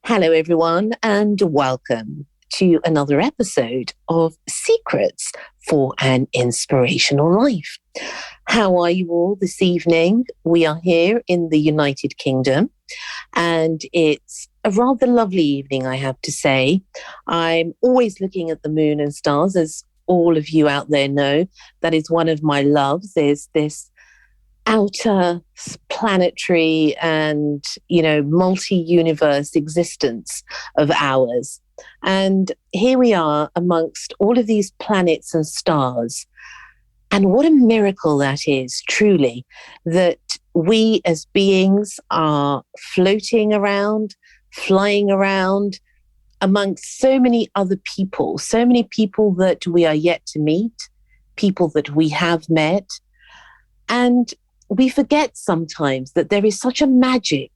Hello, everyone, and welcome to another episode of Secrets for an Inspirational Life. How are you all this evening? We are here in the United Kingdom, and it's a rather lovely evening, I have to say. I'm always looking at the moon and stars, as all of you out there know. That is one of my loves, is this outer planetary and multi-universe existence of ours. And here we are amongst all of these planets and stars. And what a miracle that is, truly, that we as beings are floating around, flying around amongst so many other people, so many people that we are yet to meet, people that we have met. And we forget sometimes that there is such a magic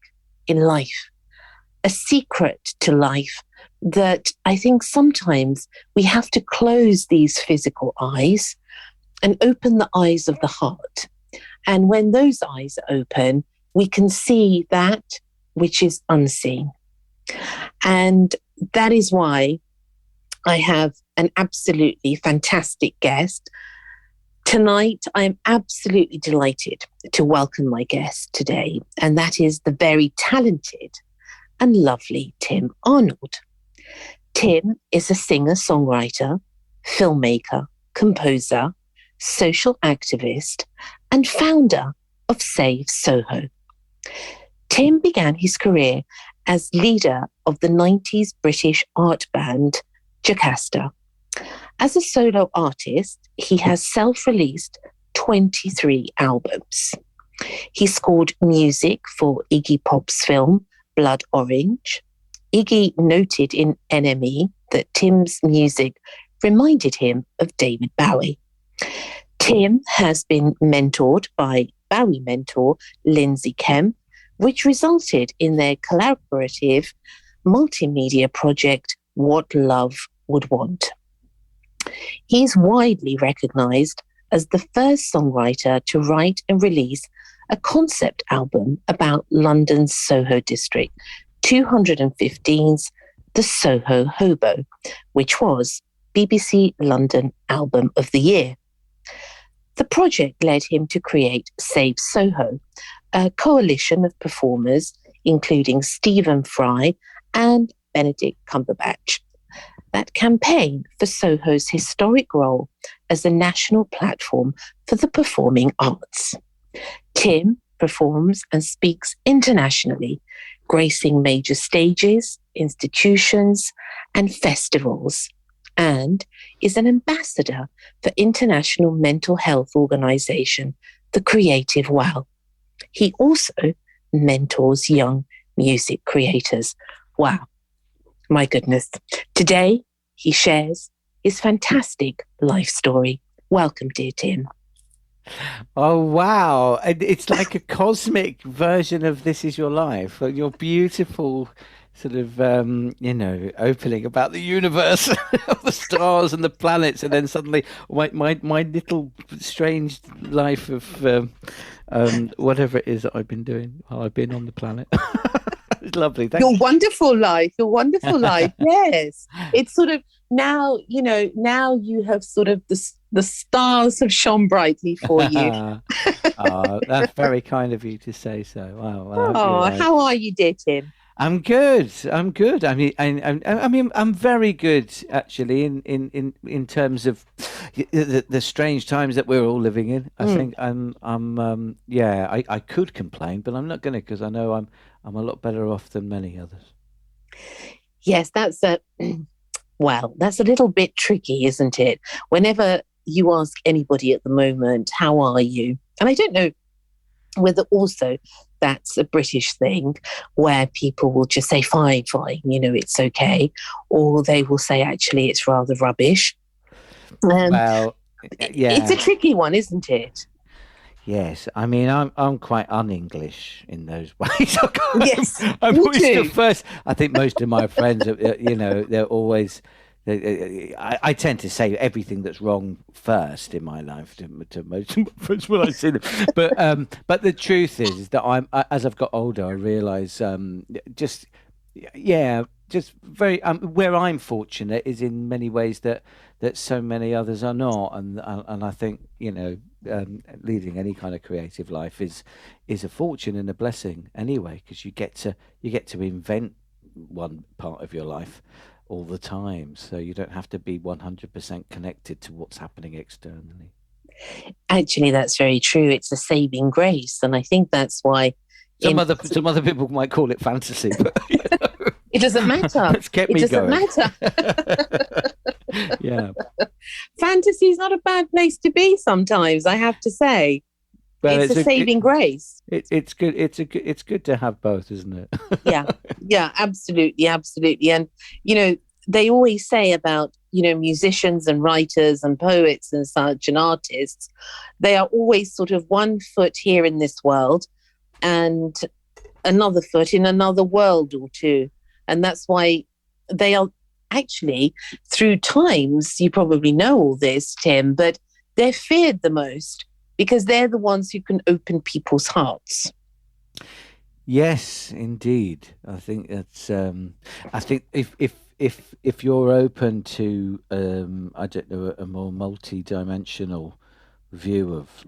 in life, a secret to life, that I think sometimes we have to close these physical eyes and open the eyes of the heart. And when those eyes are open, we can see that which is unseen. And that is why I have an absolutely fantastic guest. Tonight, I am absolutely delighted to welcome my guest today, and that is the very talented and lovely Tim Arnold. Tim is a singer-songwriter, filmmaker, composer, social activist, and founder of Save Soho. Tim began his career as leader of the 90s British art band Jocasta. As a solo artist, he has self-released 23 albums. He scored music for Iggy Pop's film Blood Orange. Iggy noted in NME that Tim's music reminded him of David Bowie. Tim has been mentored by Bowie mentor Lindsay Kemp, which resulted in their collaborative multimedia project What Love Would Want. He's widely recognized as the first songwriter to write and release a concept album about London's Soho district, 215's The Soho Hobo, which was BBC London Album of the Year. The project led him to create Save Soho, a coalition of performers, including Stephen Fry and Benedict Cumberbatch, that campaign for Soho's historic role as a national platform for the performing arts. Tim performs and speaks internationally, gracing major stages, institutions, and festivals, and is an ambassador for international mental health organization, the Creative Well. He also mentors young music creators. Wow. My goodness. Today, he shares his fantastic life story. Welcome, dear Tim. Oh, wow. And it's like a cosmic version of This Is Your Life. Your beautiful sort of, opening about the universe, of the stars and the planets. And then suddenly my little strange life of whatever it is that I've been doing while I've been on the planet. It's lovely. Thank Your you. wonderful life, your wonderful life. Yes. It's sort of now you have sort of the stars have shone brightly for you. Oh, that's very kind of you to say so. Wow. I hope you're Oh, right. how are you, dear Tim? I'm good. I'm good. I mean, I'm very good actually in terms of the strange times that we're all living in. I think I could complain, but I'm not going to, because I know I'm a lot better off than many others. Yes, that's a that's a little bit tricky, isn't it? Whenever you ask anybody at the moment, how are you? And I don't know whether also that's a British thing where people will just say, fine, it's okay. Or they will say, actually, it's rather rubbish. Well, It's a tricky one, isn't it? Yes, I mean I'm quite un-English in those ways. Yes, I'm me always the too. first. I think most of my friends, they're always. I tend to say everything that's wrong first in my life to most of my friends when I see them. But the truth is that as I've got older, I realise just Yeah, just very. Where I'm fortunate is in many ways that so many others are not, and I think leading any kind of creative life is a fortune and a blessing anyway, because you get to invent one part of your life all the time, so you don't have to be 100% connected to what's happening externally. Actually, that's very true. It's a saving grace. And I think that's why Some in other some other people might call it fantasy, but it doesn't matter. it's kept It me doesn't going. matter. Yeah. Fantasy is not a bad place to be sometimes, I have to say. Well, It's a saving grace. it's good. It's good to have both, isn't it? Yeah. Yeah, absolutely, absolutely. And they always say about, musicians and writers and poets and such and artists, they are always sort of one foot here in this world and another foot in another world or two. And that's why they are actually, through times, you probably know all this, Tim, but they're feared the most because they're the ones who can open people's hearts. Yes, indeed. I think that's. I think if you're open to I don't know, a more multi-dimensional view of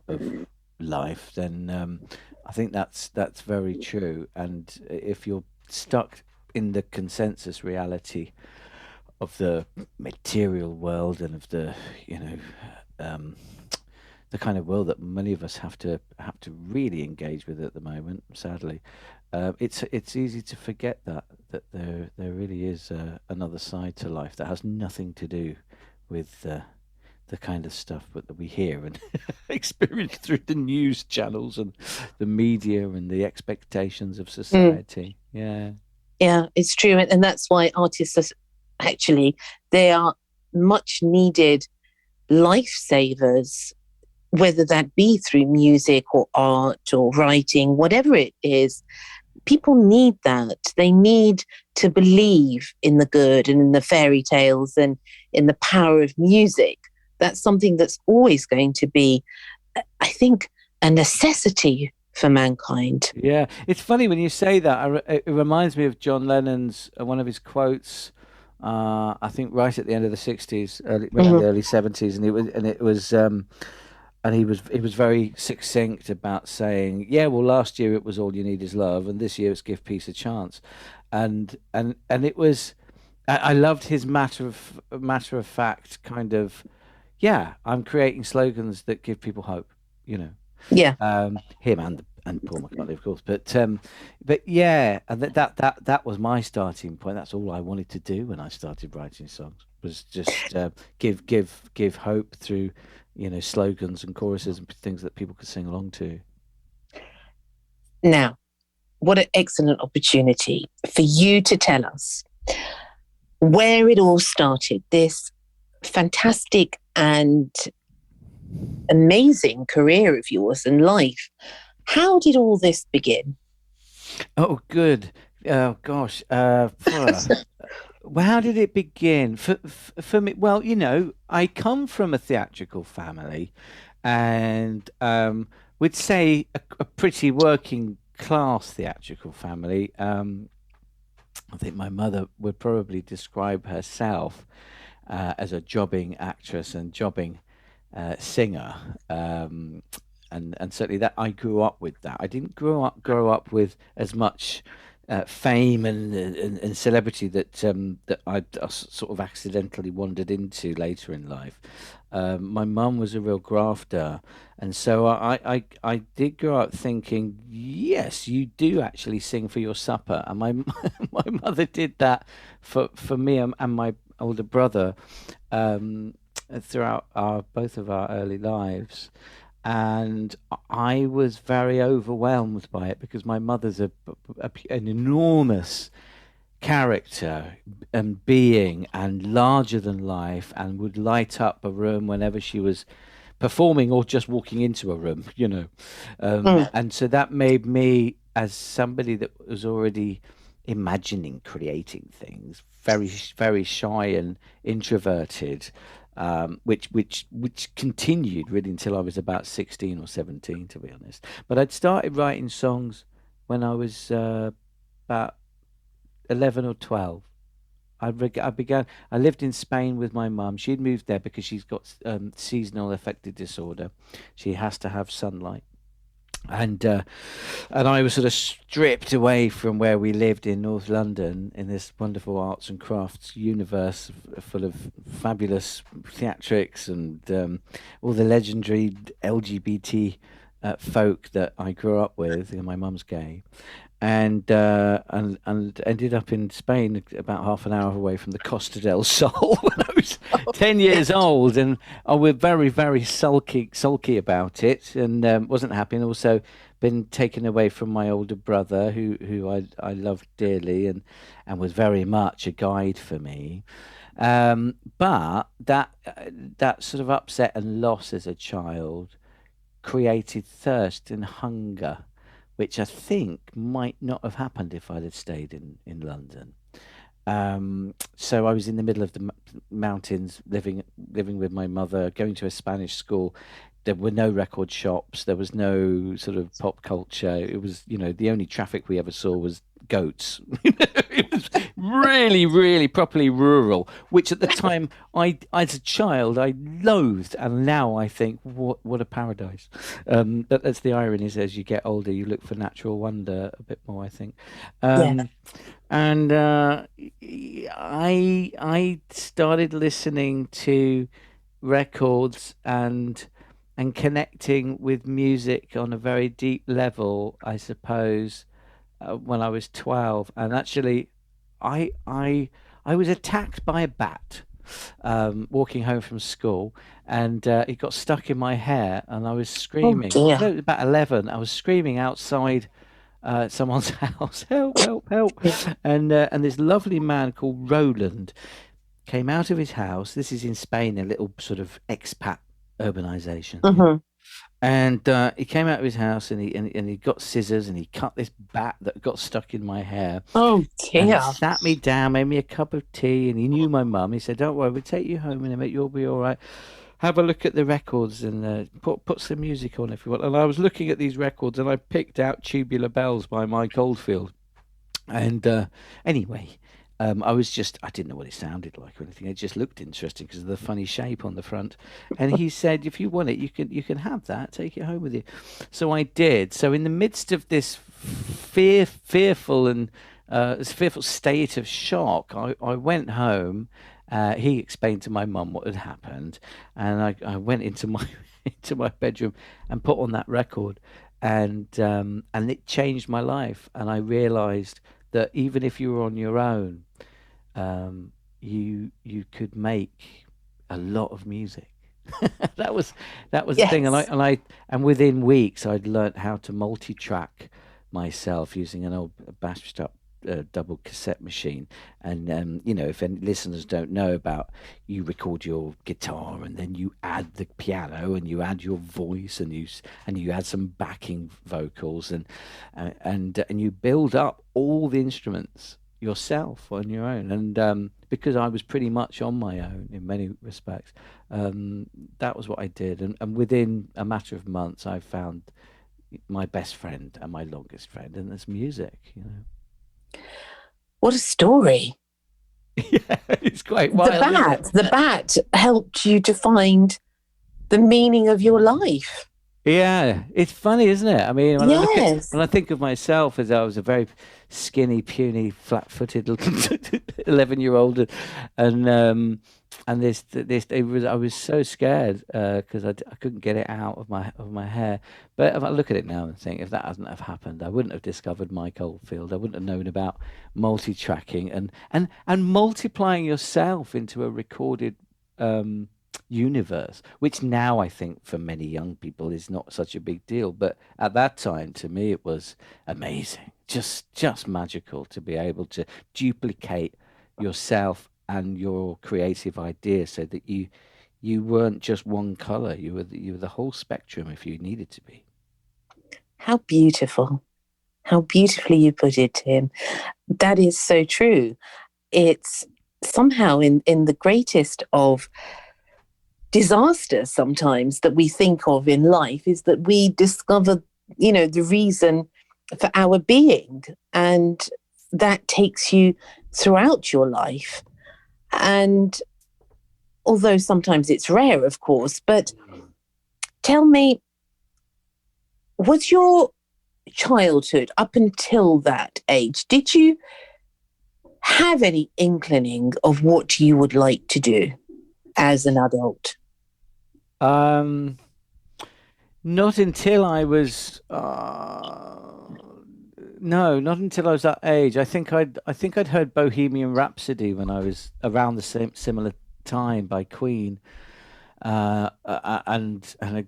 life, then I think that's very true. And if you're stuck in the consensus reality of the material world and of um, the kind of world that many of us have to really engage with at the moment, sadly, it's easy to forget that there really is another side to life that has nothing to do with the kind of stuff that we hear and experience through the news channels and the media and the expectations of Mm, society. Yeah. yeah, it's true. And that's why artists are actually, they are much needed lifesavers, whether that be through music or art or writing, whatever it is. People need that. They need to believe in the good and in the fairy tales and in the power of music. That's something that's always going to be, I think, a necessity for mankind. Yeah, it's funny when you say that. It reminds me of John Lennon's one of his quotes. I think right at the end of the '60s, around the Mhm. early '70s, and he was very succinct about saying, "Yeah, well, last year it was all you need is love, and this year it's give peace a chance," and it was. I loved his matter of fact kind of. Yeah, I'm creating slogans that give people hope. You know Yeah. him and Paul McCartney, of course. But yeah, and that was my starting point. That's all I wanted to do when I started writing songs, was just give hope through, slogans and choruses and things that people could sing along to. Now, what an excellent opportunity for you to tell us where it all started, this fantastic and amazing career of yours and life. How did all this begin? Oh, good. Oh gosh. Well, how did it begin? For me, well, I come from a theatrical family, and we'd say a pretty working class theatrical family. I think my mother would probably describe herself as a jobbing actress and jobbing singer. And certainly that I grew up with that. I didn't grow up with as much fame and celebrity that I sort of accidentally wandered into later in life. My mum was a real grafter, and so I did grow up thinking, yes, you do actually sing for your supper, and my my mother did that for me and my older brother um, throughout our both of our early lives. And I was very overwhelmed by it because my mother's an enormous character and being and larger than life and would light up a room whenever she was performing or just walking into a room. Mm, And so that made me, as somebody that was already imagining creating things, very very shy and introverted, which continued really until I was about 16 or 17, to be honest. But I'd started writing songs when I was about 11 or 12. I lived in Spain with my mum. She'd moved there because she's got seasonal affective disorder. She has to have sunlight. And I was sort of stripped away from where we lived in North London in this wonderful arts and crafts universe full of fabulous theatrics and all the legendary LGBT folk that I grew up with. My mum's gay, and ended up in Spain about half an hour away from the Costa del Sol when I was 10 years old, and I was very very sulky about it, and wasn't happy, and also been taken away from my older brother who I loved dearly and was very much a guide for me. But that sort of upset and loss as a child created thirst and hunger, which I think might not have happened if I'd have stayed in London. So I was in the middle of the mountains, living with my mother, going to a Spanish school. There were no record shops. There was no sort of pop culture. It was, the only traffic we ever saw was goats. It was really, really properly rural, which at the time, as a child, I loathed, and now I think, what a paradise. But that's the irony, is as you get older, you look for natural wonder a bit more, I think. Yeah. And I started listening to records and connecting with music on a very deep level, I suppose, when I was 12. And actually, I was attacked by a bat walking home from school, and it got stuck in my hair, and I was Oh screaming. No, dear. it was about 11. I was screaming outside someone's house, help, help, help. Yeah. And this lovely man called Roland came out of his house. This is in Spain, a little sort of expat urbanization. Yeah. Hmm. And he came out of his house, and he got scissors, and he cut this bat that got stuck in my hair, Oh and he dear. sat me down, made me a cup of tea, and he knew my mum. He said, "Don't worry, we'll take you home in a minute. You'll be all right. Have a look at the records and put some music on if you want." And I was looking at these records, and I picked out "Tubular Bells" by Mike Oldfield. And anyway, I didn't know what it sounded like or anything. It just looked interesting because of the funny shape on the front. And he said, "If you want it, you can have that. Take it home with you." So I did. So in the midst of this fearful and this fearful state of shock, I went home. He explained to my mum what had happened, and I went into my into my bedroom and put on that record, and it changed my life. And I realised that even if you were on your own, you could make a lot of music. that was that was the thing, and I Yes. and I and within weeks I'd learnt how to multi-track myself using an old bashed up double cassette machine. And if any listeners don't know about, you record your guitar, and then you add the piano, and you add your voice, and you add some backing vocals, and you build up all the instruments yourself on your own. And because I was pretty much on my own in many respects, that was what I did. And within a matter of months, I found my best friend and my longest friend, and there's music. What a story. Yeah, it's quite The wild, isn't it? bat, the bat helped you to find the meaning of your life. Yeah, it's funny, isn't it? I mean, Yes. when I think of myself as I was a very skinny, puny, flat-footed 11-year-old, and this I was so scared because I couldn't get it out of my hair. But if I look at it now and think, if that hadn't have happened, I wouldn't have discovered Mike Oldfield. I wouldn't have known about multi-tracking and multiplying yourself into a recorded universe, which now I think for many young people is not such a big deal, but at that time to me it was amazing, just magical to be able to duplicate yourself and your creative idea, so that you weren't just one color, you were the whole spectrum if you needed to be. How beautiful. How beautifully you put it, Tim. That is so true. It's somehow in the greatest of disaster sometimes that we think of in life is that we discover, the reason for our being. And that takes you throughout your life. And although sometimes it's rare, of course, but tell me, was your childhood up until that age, did you have any inkling of what you would like to do as an adult? Um, Not until I was no, not until I was that age. I think I'd heard Bohemian Rhapsody when I was around the same similar time by Queen, and I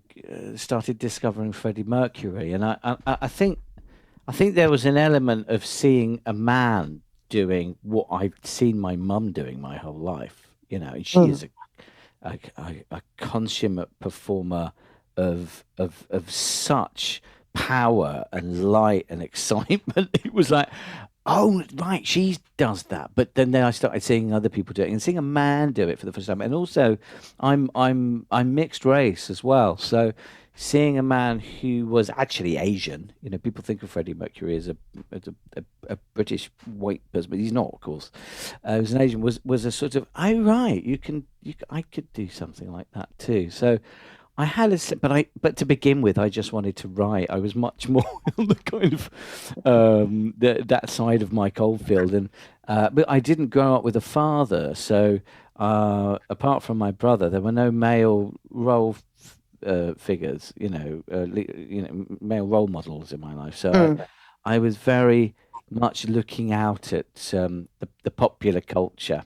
started discovering Freddie Mercury, and I think there was an element of seeing a man doing what I've seen my mum doing my whole life. And she Mm. is a consummate performer of such power and light and excitement. It was like, oh right, she does that. But then I started seeing other people do it and seeing a man do it for the first time. And also, I'm mixed race as well, so seeing a man who was actually Asian. People think of Freddie Mercury as a British white person, but he's not, of course. He was an Asian. Was a sort of, oh right, I could do something like that too. So I had but to begin with, I just wanted to write. I was much more on the kind of that side of Mike Oldfield, and but I didn't grow up with a father, so apart from my brother, there were no male role figures, male role models in my life. So Mm. I was very much looking out at the popular culture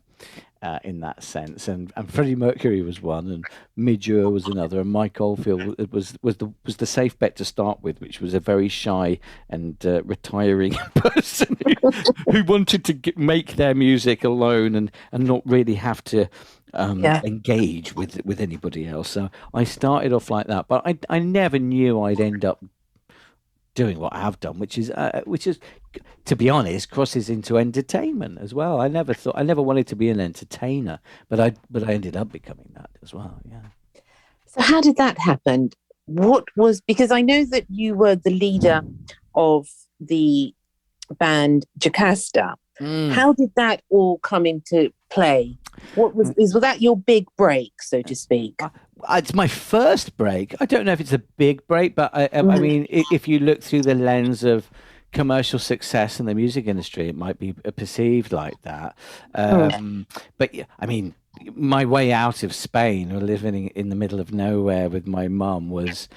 in that sense, and Freddie Mercury was one, and Midge Ure was another, and Mike Oldfield was the safe bet to start with, which was a very shy and retiring person who wanted to make their music alone and not really have to Yeah. engage with anybody else. So I started off like that, but I never knew I'd end up doing what I have done, which is, to be honest, crosses into entertainment as well. I never wanted to be an entertainer, but I ended up becoming that as well. Yeah. So how did that happen? Because I know that you were the leader of the band Jocasta. Mm. How did that all come into play? Was that your big break, so to speak? It's my first break. I don't know if it's a big break, but I mean, if you look through the lens of commercial success in the music industry, it might be perceived like that. But yeah, I mean, my way out of Spain, or living in the middle of nowhere with my mum, was,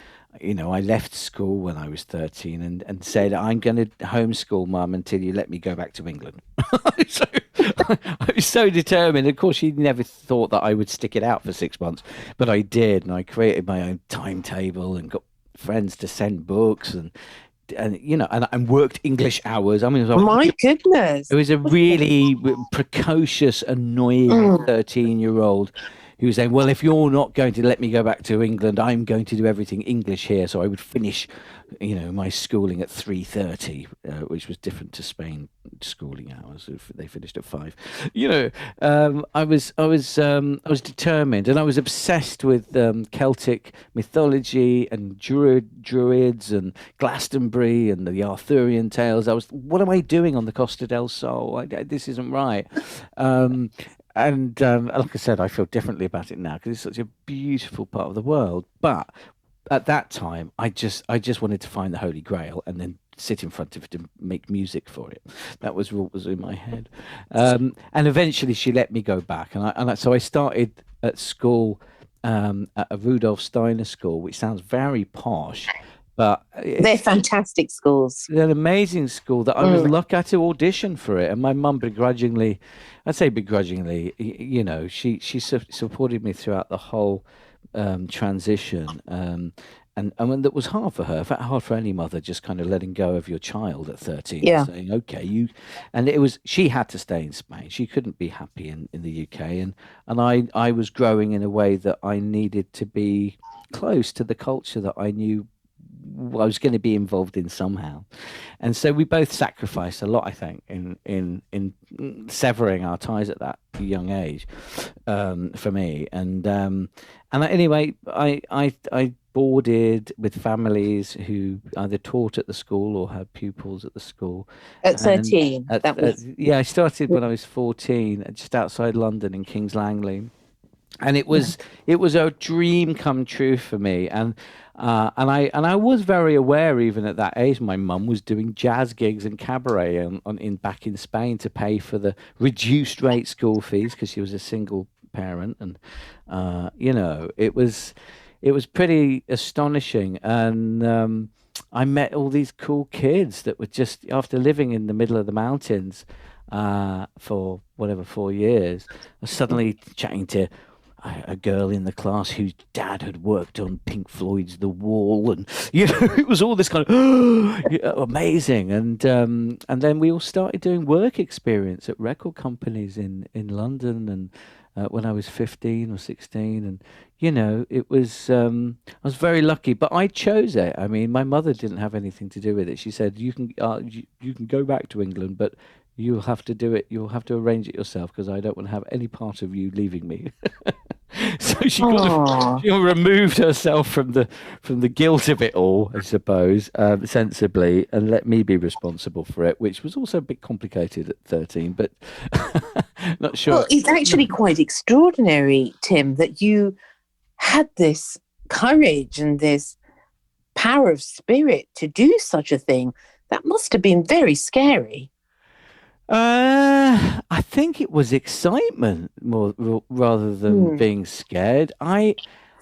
I left school when I was 13 and said, I'm going to homeschool mum until you let me go back to England. So I was so determined. Of course, she never thought that I would stick it out for 6 months, but I did. And I created my own timetable and got friends to send books and worked English hours. I mean, My goodness. it was a really precocious, annoying Mm. 13-year-old who was saying, well, if you're not going to let me go back to England, I'm going to do everything English here. So I would finish, my schooling at 3:30, which was different to Spain schooling hours. If they finished at 5. I was determined, and I was obsessed with Celtic mythology and druids and Glastonbury and the Arthurian tales. What am I doing on the Costa del Sol? This isn't right. And like I said, I feel differently about it now because it's such a beautiful part of the world. But at that time, I just wanted to find the Holy Grail and then sit in front of it and make music for it. That was what was in my head. And eventually, she let me go back, so I started at school, at a Rudolf Steiner school, which sounds very posh, but They're fantastic schools. it's an amazing school that I was lucky to audition for it, and my mum begrudgingly, I'd say begrudgingly, she supported me throughout the whole transition, and when that was hard for her, in fact, hard for any mother, just kind of letting go of your child at 13 and Yeah. saying, okay, and she had to stay in Spain. She couldn't be happy in the UK, and I was growing in a way that I needed to be close to the culture that I knew I was going to be involved in somehow, and so we both sacrificed a lot, I think, in severing our ties at that young age, for me. And anyway, I boarded with families who either taught at the school or had pupils at the school. At And 13, that was. yeah, I started when I was 14, just outside London in Kings Langley, and it was a dream come true for me. And I was very aware even at that age. My mum was doing jazz gigs and cabaret in back in Spain to pay for the reduced rate school fees because she was a single parent, and it was pretty astonishing. And I met all these cool kids that were just after living in the middle of the mountains for whatever 4 years, I was suddenly chatting to a girl in the class whose dad had worked on Pink Floyd's The Wall, and it was all this kind of amazing. And then we all started doing work experience at record companies in London, and when I was 15 or 16, and it was I was very lucky, but I chose it. I mean, my mother didn't have anything to do with it. She said, you can go back to England, but you'll have to do it. You'll have to arrange it yourself because I don't want to have any part of you leaving me. So she kind of Oh, she removed herself from the guilt of it all, I suppose, sensibly, and let me be responsible for it, which was also a bit complicated at 13, but not well, sure. it's actually quite extraordinary, Tim, that you had this courage and this power of spirit to do such a thing. That must have been very scary. I think it was excitement more rather than Hmm. being scared. I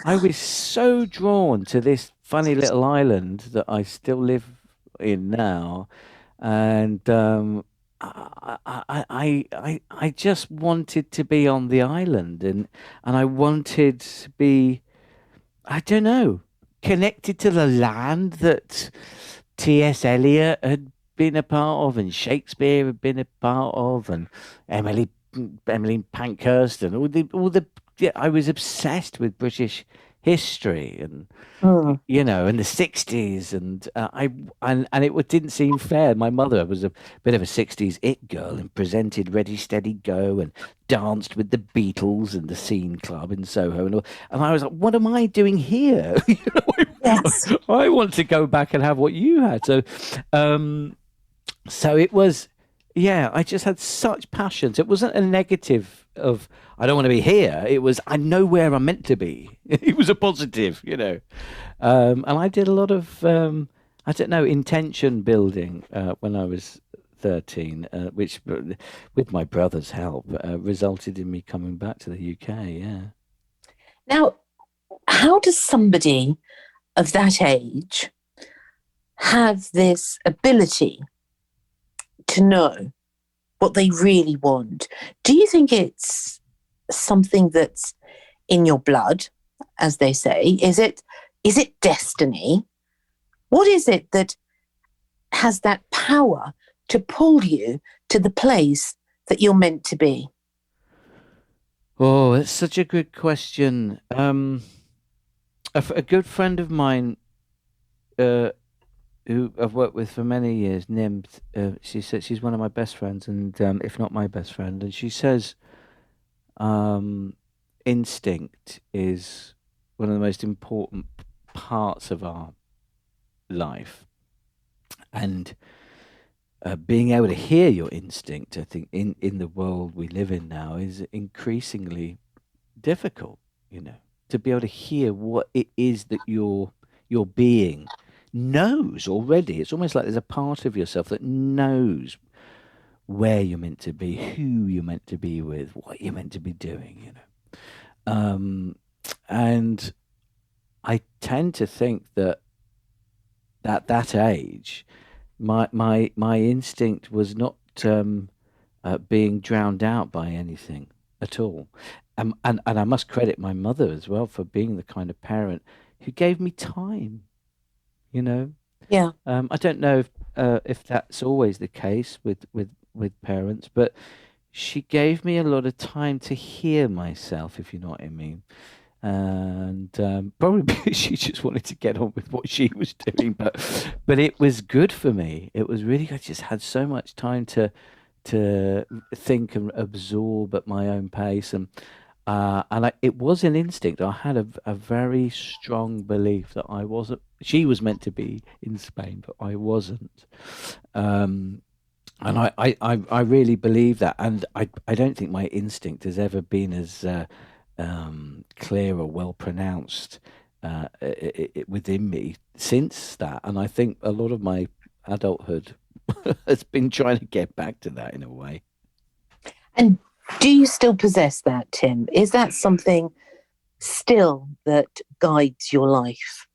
was so drawn to this funny little island that I still live in now, and I just wanted to be on the island, and I wanted to be, I don't know, connected to the land that T.S. Eliot had been a part of, and Shakespeare had been a part of, and Emily Emily Pankhurst, and all the. Yeah, I was obsessed with British history, and Hmm. in the 60s, and didn't seem fair. My mother was a bit of a 60s it girl and presented Ready Steady Go and danced with the Beatles and the Scene Club in Soho, and I was like, what am I doing here? Yes. I want to go back and have what you had. So it was, yeah, I just had such passions. It wasn't a negative of I don't want to be here. It was I know where I'm meant to be. It was a positive. And I did a lot of I don't know, intention building when I was 13, which with my brother's help resulted in me coming back to the UK. Yeah. Now, how does somebody of that age have this ability to know what they really want? Do you think it's something that's in your blood, as they say? Is it destiny? What is it that has that power to pull you to the place that you're meant to be? Oh, that's such a good question. A good friend of mine, uh, who I've worked with for many years, Nim, she said she's one of my best friends, and if not my best friend, and she says um, instinct is one of the most important parts of our life, and being able to hear your instinct, I think, in the world we live in now, is increasingly difficult, to be able to hear what it is that your being knows already. It's almost like there's a part of yourself that knows where you're meant to be, who you're meant to be with, what you're meant to be doing. Um, and I tend to think that at that age, my instinct was not being drowned out by anything at all. And I must credit my mother as well for being the kind of parent who gave me time, you know. Yeah. I don't know if that's always the case with parents, but she gave me a lot of time to hear myself, if you know what I mean. And probably because she just wanted to get on with what she was doing, but it was good for me. It was really good. I just had so much time to think and absorb at my own pace, and It was an instinct. I had a very strong belief that I wasn't. She was meant to be in Spain, but I wasn't. Um, and I really believe that. And I don't think my instinct has ever been as clear or well pronounced within me since that. And I think a lot of my adulthood has been trying to get back to that in a way. And do you still possess that, Tim? Is that something still that guides your life?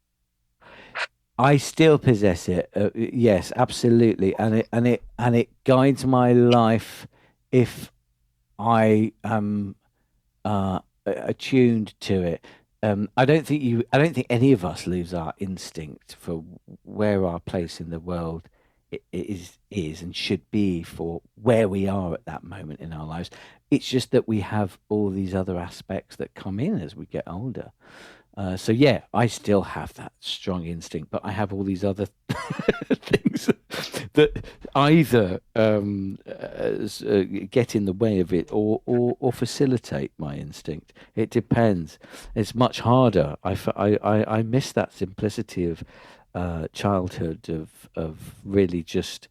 I still possess it. Yes, absolutely, and it guides my life if I am attuned to it. I don't think any of us lose our instinct for where our place in the world is and should be for where we are at that moment in our lives. It's just that we have all these other aspects that come in as we get older. So yeah, I still have that strong instinct, but I have all these other things that either get in the way of it or facilitate my instinct. It depends. It's much harder. I miss that simplicity of childhood of really just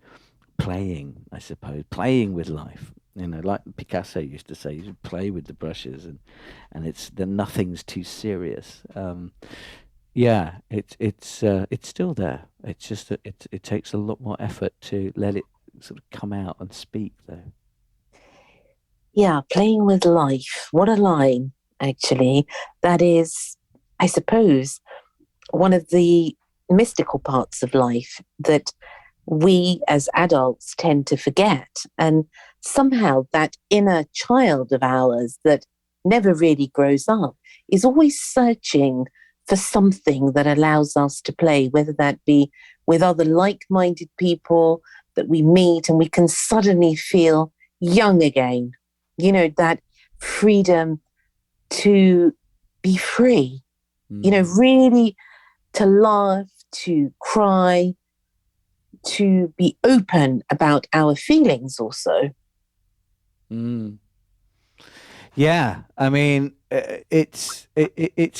playing, I suppose, playing with life. Like Picasso used to say, you should play with the brushes, and nothing's too serious. Yeah, it's still there. It's just that it takes a lot more effort to let it sort of come out and speak, though. Yeah, playing with life. What a line, actually. That is, I suppose, one of the mystical parts of life that we as adults tend to forget. And somehow that inner child of ours that never really grows up is always searching for something that allows us to play, whether that be with other like-minded people that we meet and we can suddenly feel young again. That freedom to be free, really to laugh, to cry, to be open about our feelings also. Mm. Yeah, I mean, it's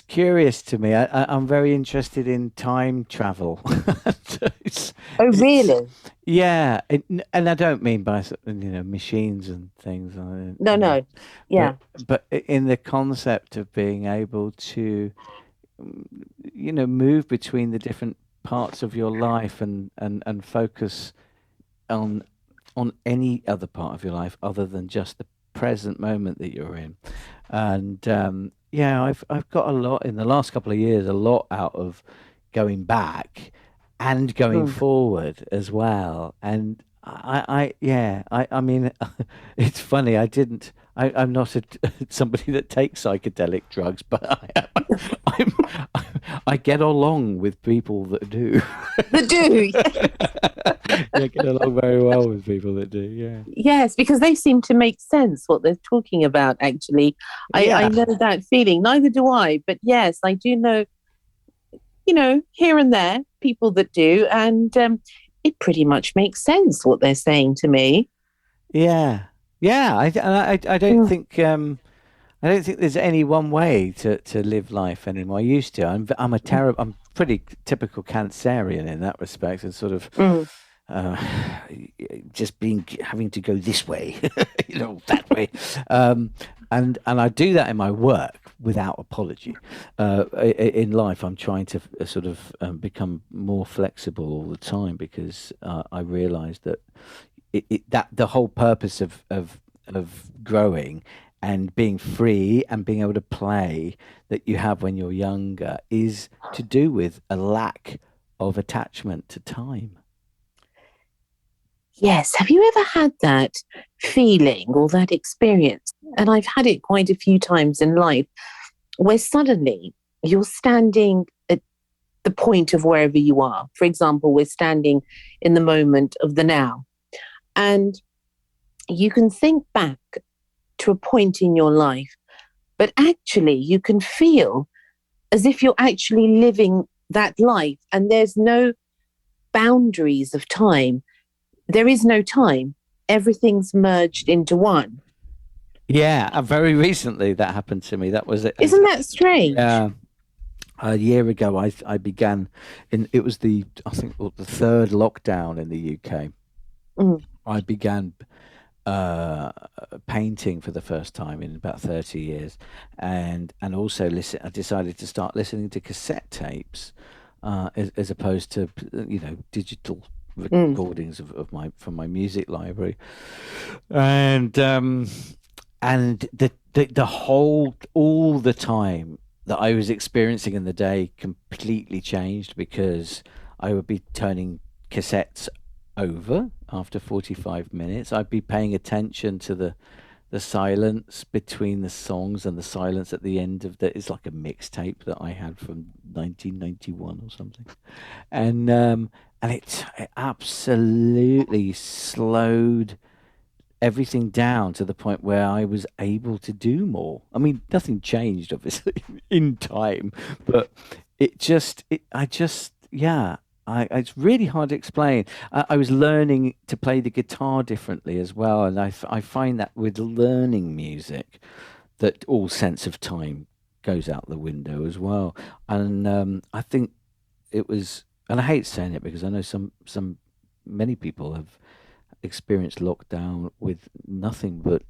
curious to me. I'm very interested in time travel. It's, Oh, it's really? yeah, and I don't mean by machines and things, No. Yeah. but in the concept of being able to move between the different parts of your life and focus on any other part of your life other than just the present moment that you're in. And yeah, I've got a lot in the last couple of years, a lot out of going back and going Hmm. forward as well. And I mean, it's funny. I'm not somebody that takes psychedelic drugs, but I'm, I get along with people that do. They do. Yeah, get along very well with people that do. Yeah. Yes, because they seem to make sense what they're talking about, actually. I Yeah. know that feeling. Neither do I. But yes, I do know, here and there, people that do. And it pretty much makes sense what they're saying to me. Yeah. Yeah. I don't Mm. think I don't think there's any one way to live life anymore. I used to. I'm pretty typical Cancerian in that respect, and sort of Mm. uh, just having to go this way, that way, um, and I do that in my work without apology. In life, I'm trying to sort of become more flexible all the time because I realise that that the whole purpose of growing and being free and being able to play that you have when you're younger is to do with a lack of attachment to time. Yes. Have you ever had that feeling or that experience? And I've had it quite a few times in life where suddenly you're standing at the point of wherever you are. For example, we're standing in the moment of the now. And you can think back to a point in your life, but actually you can feel as if you're actually living that life and there's no boundaries of time. There is no time. Everything's merged into one. Yeah, very recently that happened to me. That was it. Isn't that strange? Yeah. A year ago, I began it was I think the third lockdown in the UK. Mm. I began uh, painting for the first time in about 30 years, and also I decided to start listening to cassette tapes, as opposed to digital Mm. recordings of my from my music library, and and the whole all the time that I was experiencing in the day completely changed, because I would be turning cassettes over after 45 minutes. I'd be paying attention to the silence between the songs, and the silence at the end of it's like a mixtape that I had from 1991 or something. And it absolutely slowed everything down to the point where I was able to do more. I mean, nothing changed obviously in time, but I just, yeah, it's really hard to explain. I was learning to play the guitar differently as well, and I find that with learning music, that all sense of time goes out the window as well. And I think it was, and I hate saying it because I know many people have experienced lockdown with nothing but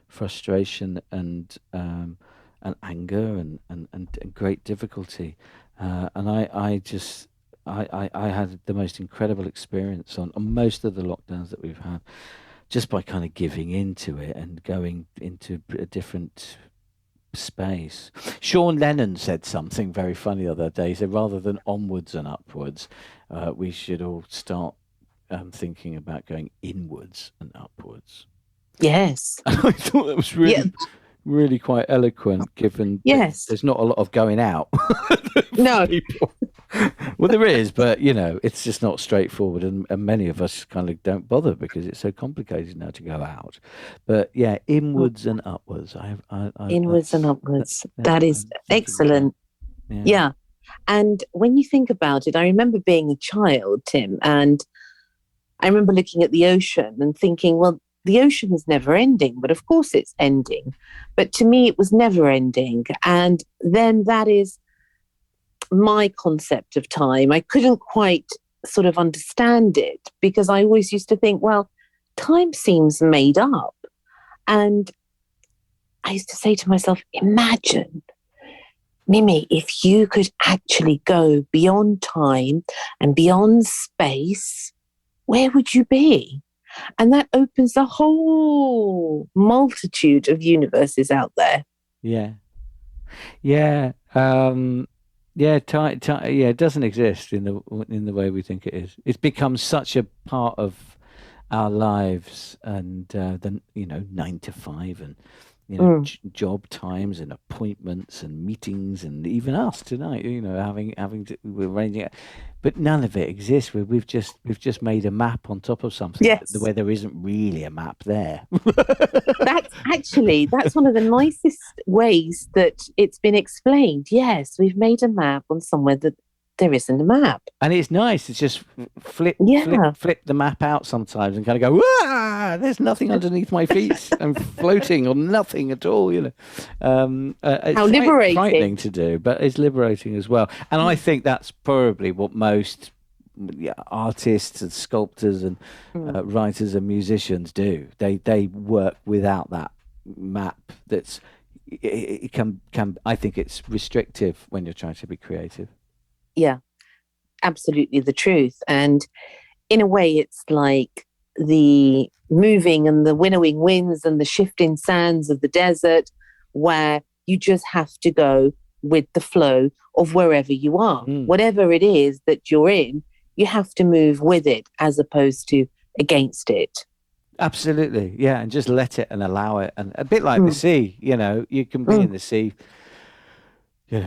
frustration and anger and great difficulty. And I had the most incredible experience on most of the lockdowns that we've had, just by kind of giving into it and going into a different space. Sean Lennon said something very funny the other day. He said, rather than onwards and upwards, we should all start thinking about going inwards and upwards. Yes. And I thought that was really quite eloquent, given Yes. there's not a lot of going out. No. People. Well, there is, but it's just not straightforward, and many of us kind of don't bother because it's so complicated now to go out. But yeah, inwards and upwards. Inwards and upwards. That is excellent. Yeah. Yeah. And when you think about it, I remember being a child, Tim, and I remember looking at the ocean and thinking, well, the ocean is never ending, but of course it's ending. But to me, it was never ending. And then that is my concept of time. I couldn't quite sort of understand it, because I always used to think, well, time seems made up. And I used to say to myself, imagine, Mimi, if you could actually go beyond time and beyond space, where would you be? And that opens a whole multitude of universes out there. Yeah. Yeah. Yeah, it doesn't exist in the way we think it is. It's become such a part of our lives, and then 9 to 5, and job times and appointments and meetings, and even us tonight, having to, we're arranging it, but none of it exists. We've just made a map on top of something, yes, where there isn't really a map there. That's one of the nicest ways that it's been explained. Yes, we've made a map on somewhere that there isn't a map. And it's nice. It's just flip the map out sometimes and kind of go, ah, there's nothing underneath my feet. I'm floating on nothing at all, It's how liberating. Frightening to do, but it's liberating as well. And I think that's probably what most artists and sculptors and writers and musicians do. They work without that map. It can I think it's restrictive when you're trying to be creative. Yeah, absolutely the truth. And in a way, it's like the moving and the winnowing winds and the shifting sands of the desert, where you just have to go with the flow of wherever you are. Whatever it is that you're in, you have to move with it as opposed to against it. Absolutely. Yeah. And just let it and allow it. And a bit like the sea, you can be in the sea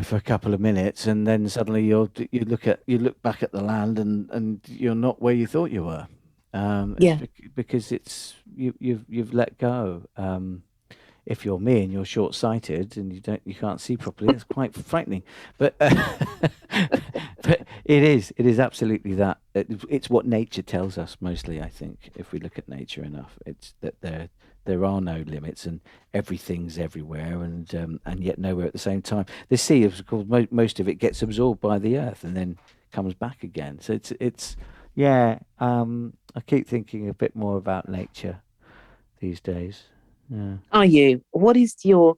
for a couple of minutes, and then suddenly you look back at the land, and you're not where you thought you were. Because it's you've let go. If you're me and you're short-sighted and you can't see properly, it's quite frightening. But but it is absolutely that. It's what nature tells us mostly. I think if we look at nature enough, it's that there are no limits and everything's everywhere and yet nowhere at the same time. The sea, of course, most of it gets absorbed by the earth and then comes back again. So it's yeah. I keep thinking a bit more about nature these days. Yeah. Are you? What is your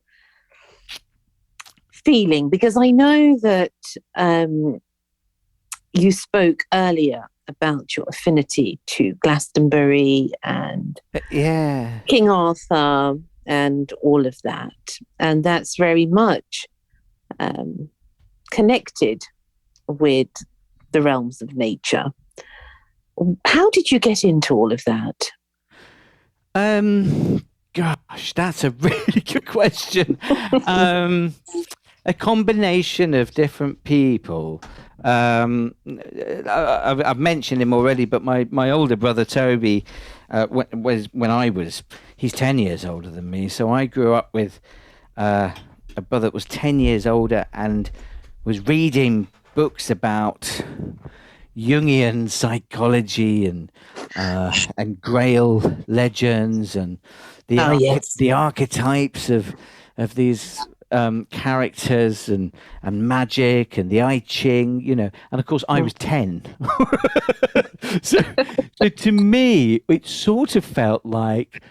feeling? Because I know that you spoke earlier about your affinity to Glastonbury and Yeah. King Arthur and all of that. And that's very much connected with the realms of nature. How did you get into all of that? Gosh, that's a really good question. A combination of different people. I've mentioned him already, but my older brother Toby, he's 10 years older than me, so I grew up with a brother that was 10 years older and was reading books about Jungian psychology and Grail legends and the archetypes of these characters and magic and the I Ching, and of course I was 10. so to me it sort of felt like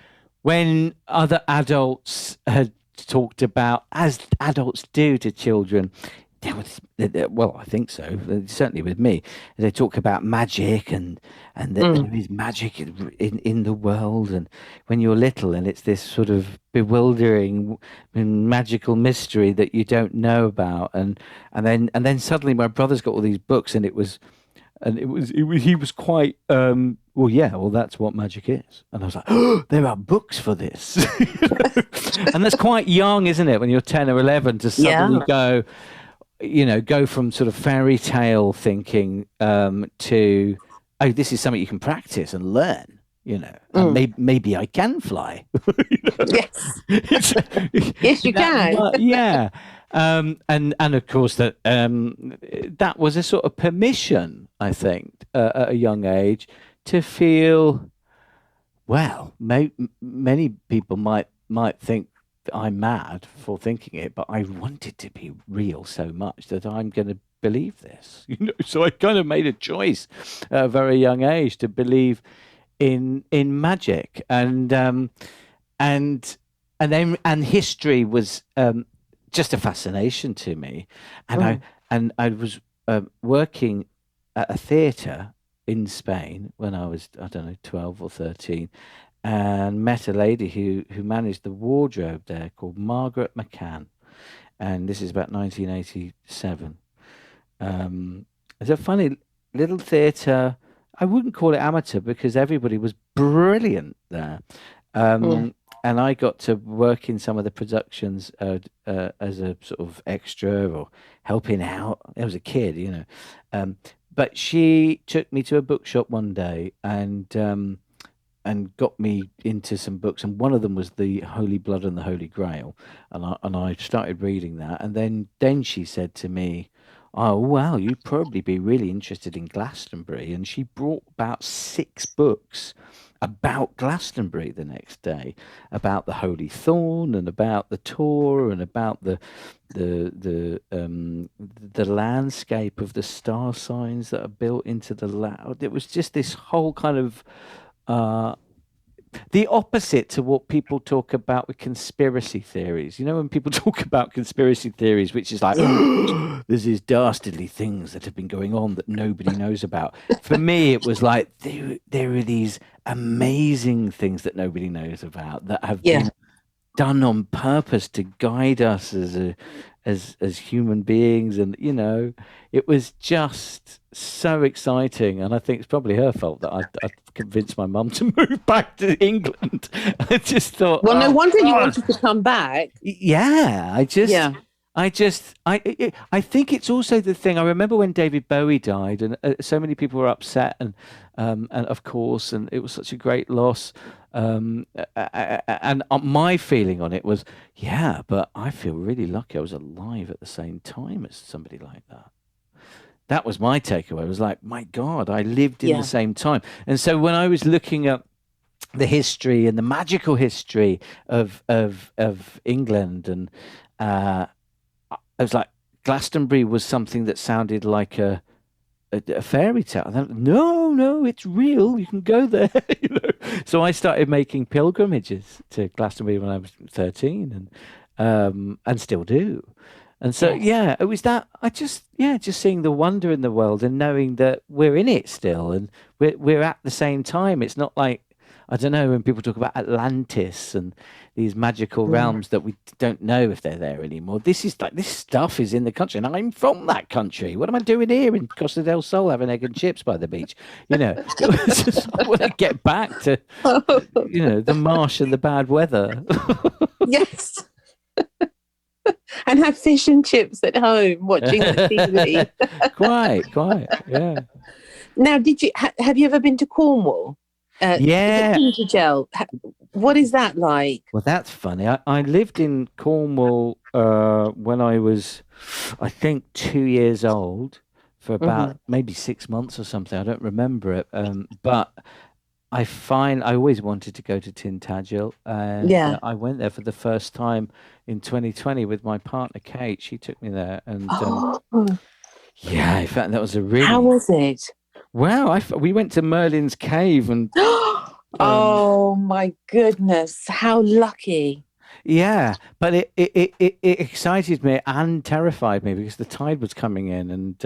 when other adults had talked about, as adults do to children, well, I think so. Certainly with me, they talk about magic and that there is magic in the world, and when you're little, and it's this sort of bewildering and magical mystery that you don't know about, and then suddenly my brother's got all these books, and he was quite well, yeah, well, that's what magic is. And I was like, oh, there are books for this. And that's quite young, isn't it, when you're 10 or 11 to suddenly go from sort of fairy tale thinking to, oh, this is something you can practice and learn, and maybe I can fly. Yes. Yes, you can. Yeah. And of course that was a sort of permission, I think, at a young age to feel, well, many people might think I'm mad for thinking it, but I want it to be real so much that I'm going to believe this. So I kind of made a choice at a very young age to believe in magic, and history was just a fascination to me, and I was working at a theatre in Spain when I was, I don't know, 12 or 13, and met a lady who managed the wardrobe there called Margaret McCann. And this is about 1987. It's a funny little theatre. I wouldn't call it amateur because everybody was brilliant there. And I got to work in some of the productions as a sort of extra or helping out. I was a kid, but she took me to a bookshop one day and got me into some books, and one of them was The Holy Blood and the Holy Grail, and I started reading that, and then she said to me, "Oh, well, you'd probably be really interested in Glastonbury," and she brought about 6 books about Glastonbury the next day, about the Holy Thorn and about the tour and about the landscape of the star signs that are built into the land. It was just this whole kind of the opposite to what people talk about with conspiracy theories. When people talk about conspiracy theories, which is like, there's these dastardly things that have been going on that nobody knows about. For me, it was like, there are these amazing things that nobody knows about that have been done on purpose to guide us as human beings, and it was just so exciting. And I think it's probably her fault that I convinced my mum to move back to England. I just thought, well, no wonder you wanted to come back. I think it's also the thing. I remember when David Bowie died, and so many people were upset, and of course, and it was such a great loss. And my feeling on it was, but I feel really lucky I was alive at the same time as somebody like that. That was my takeaway. It was like, my God, I lived in the same time. And so when I was looking at the history and the magical history of England, and I was like, Glastonbury was something that sounded like a fairy tale. And no, it's real. You can go there. So I started making pilgrimages to Glastonbury when I was 13, and still do. And so, Yes. yeah, it was that. Just seeing the wonder in the world and knowing that we're in it still, and we're at the same time. It's not like, I don't know, when people talk about Atlantis and these magical Mm. realms that we don't know if they're there anymore. This is like, this stuff is in the country, and I'm from that country. What am I doing here in Costa del Sol having egg and chips by the beach? It was just, I want to get back to, the marsh and the bad weather. Yes. And have fish and chips at home watching the TV. Quite, yeah. Now, have you ever been to Cornwall? Is it Yeah. Petergel? What is that like? Well, that's funny. I lived in Cornwall when I was, I think, 2 years old for Hmm. about maybe 6 months or something. I don't remember it. But I always wanted to go to Tintagel, and Yeah. I went there for the first time in 2020 with my partner Kate. She took me there, and Oh, yeah, I found that was a how really was it? wow. We went to Merlin's cave, and um, Oh my goodness, how lucky. yeah, but it excited me and terrified me because the tide was coming in, and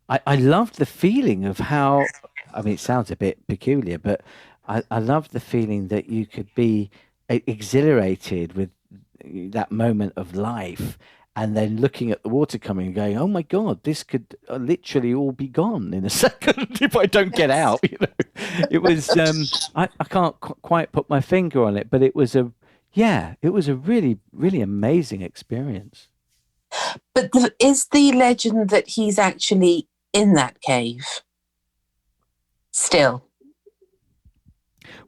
I loved the feeling of how. I mean, it sounds a bit peculiar, but I loved the feeling that you could be exhilarated with that moment of life, and then looking at the water coming and going, "Oh my God, this could literally all be gone in a second if I don't get Yes. out." It was. I can't quite put my finger on it, but it was a. Yeah, it was a really, really amazing experience. But is the legend that he's actually in that cave still?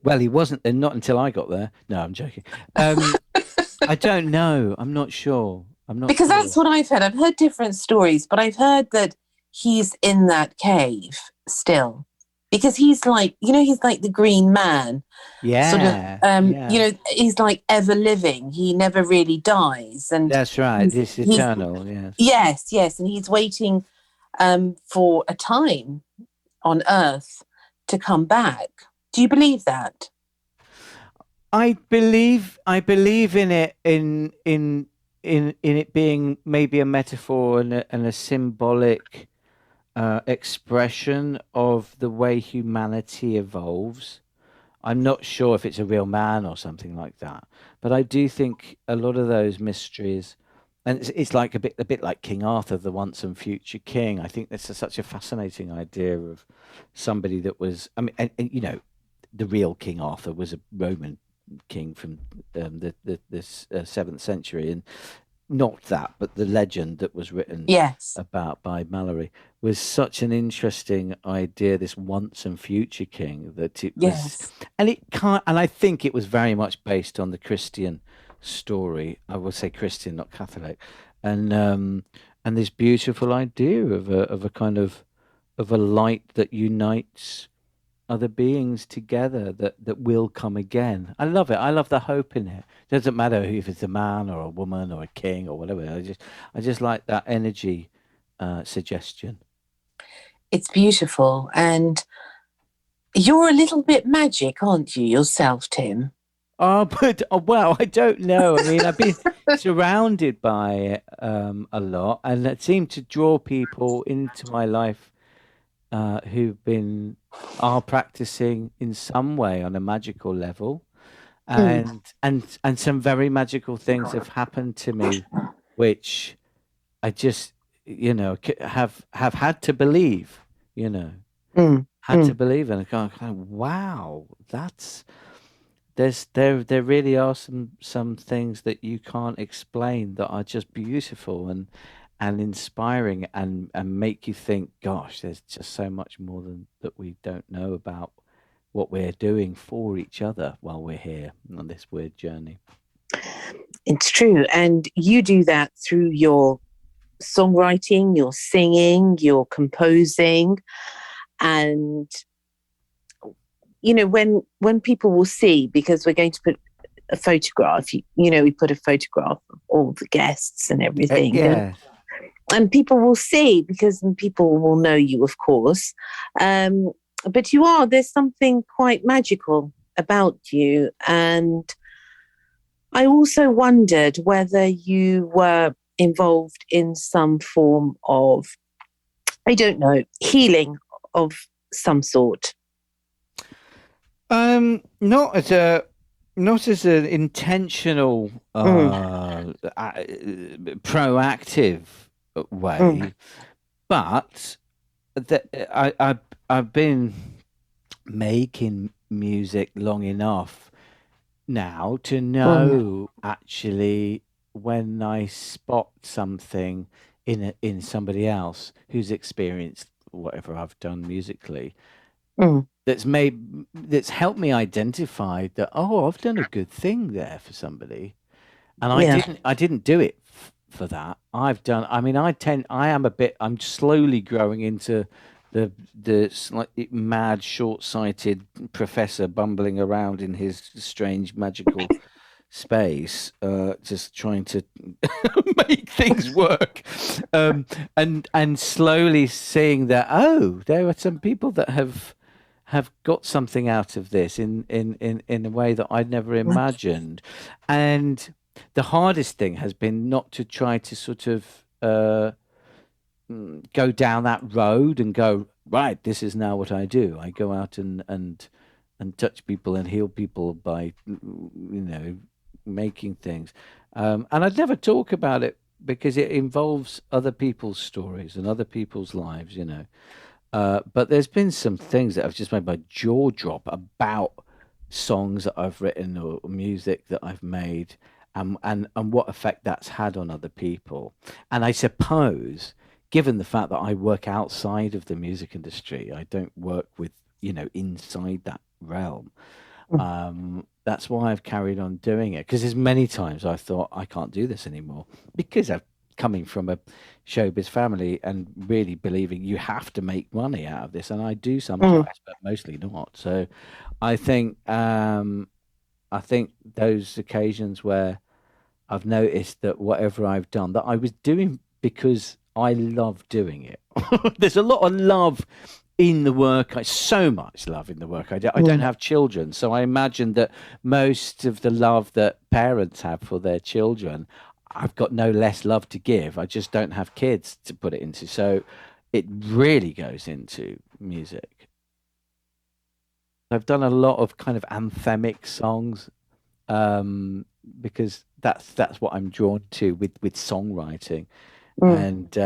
Well, he wasn't there, not until I got there. No, I'm joking. I don't know. I'm not sure. I'm not Because sure. that's what I've heard. I've heard different stories, but I've heard that he's in that cave still. Because he's like, he's like the green man, sort of, Yeah, yeah. he's like ever living. He never really dies. And That's right. This he's eternal. Yes. yes. And he's waiting for a time on Earth to come back. Do you believe that? I believe in it in it being maybe a metaphor and a symbolic expression of the way humanity evolves. I'm not sure if it's a real man or something like that, but I do think a lot of those mysteries, and it's like a bit like King Arthur, the once and future king. I think this is such a fascinating idea of somebody that was. I mean, and the real King Arthur was a Roman king from the 7th century, and not that, but the legend that was written Yes. about by Mallory was such an interesting idea. This once and future king, that it was, Yes. and it can't, and I think it was very much based on the Christian story. I will say Christian, not Catholic, and this beautiful idea of a kind of a light that unites other beings together that will come again. I love it. I love the hope in it. Doesn't matter if it's a man or a woman or a king or whatever. I just like that energy suggestion. It's beautiful. And you're a little bit magic, aren't you, yourself, Tim? Oh, but well, I don't know. I mean, I've been surrounded by it a lot, and it seemed to draw people into my life who've been are practicing in some way on a magical level, Mm. and some very magical things have happened to me, which I just have had to believe, you know, Mm. had to Mm. believe, and I go, wow, there really are some things that you can't explain that are just beautiful and inspiring and make you think, gosh, there's just so much more than that we don't know about what we're doing for each other while we're here on this weird journey. It's true. And you do that through your songwriting, your singing, your composing. And when people will see, because we're going to put a photograph, we put a photograph of all the guests and everything. Yeah. And people will see, because people will know you, of course. But there's something quite magical about you. And I also wondered whether you were involved in some form of, I don't know, healing of some sort. Not as an intentional, proactive way, but I've been making music long enough now to know actually when I spot something in somebody else who's experienced whatever I've done musically, that's helped me identify that, oh, I've done a good thing there for somebody, and I didn't do it for that. I'm slowly growing into the slightly mad, short-sighted professor bumbling around in his strange magical space, just trying to make things work, and slowly seeing that, oh, there are some people that have got something out of this in a way that I'd never imagined. And the hardest thing has been not to try to sort of go down that road and go, right, this is now what I do. I go out and touch people and heal people by, making things. And I'd never talk about it because it involves other people's stories and other people's lives, but there's been some things that have just made my jaw drop about songs that I've written or music that I've made, and what effect that's had on other people. And I suppose, given the fact that I work outside of the music industry, I don't work with, inside that realm. That's why I've carried on doing it, because there's many times I thought I can't do this anymore, because I've coming from a showbiz family and really believing you have to make money out of this, and I do sometimes, but mostly not. So I think those occasions where I've noticed that whatever I've done, that I was doing because I love doing it. There's a lot of love in the work. So much love in the work I do. I don't have children, so I imagine that most of the love that parents have for their children, I've got no less love to give. I just don't have kids to put it into. So it really goes into music. I've done a lot of kind of anthemic songs, because that's what I'm drawn to with songwriting. And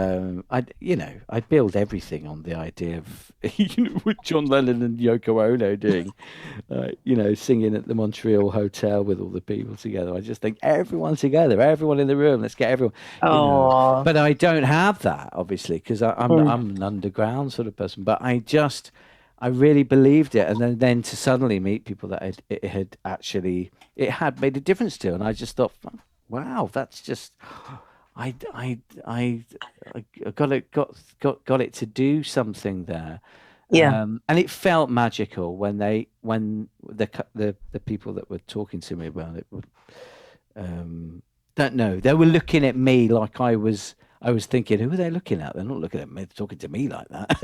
I build everything on the idea of with John Lennon and Yoko Ono doing, singing at the Montreal Hotel with all the people together. I just think everyone together, everyone in the room, let's get everyone. But I don't have that, obviously, because I'm an underground sort of person. But I really believed it, and then to suddenly meet people that it had made a difference to, and I just thought, wow, that's just. I got it to do something there, and it felt magical when the people that were talking to me about it would, don't know, they were looking at me like I was thinking, who are they looking at? They're not looking at me, they're talking to me like that.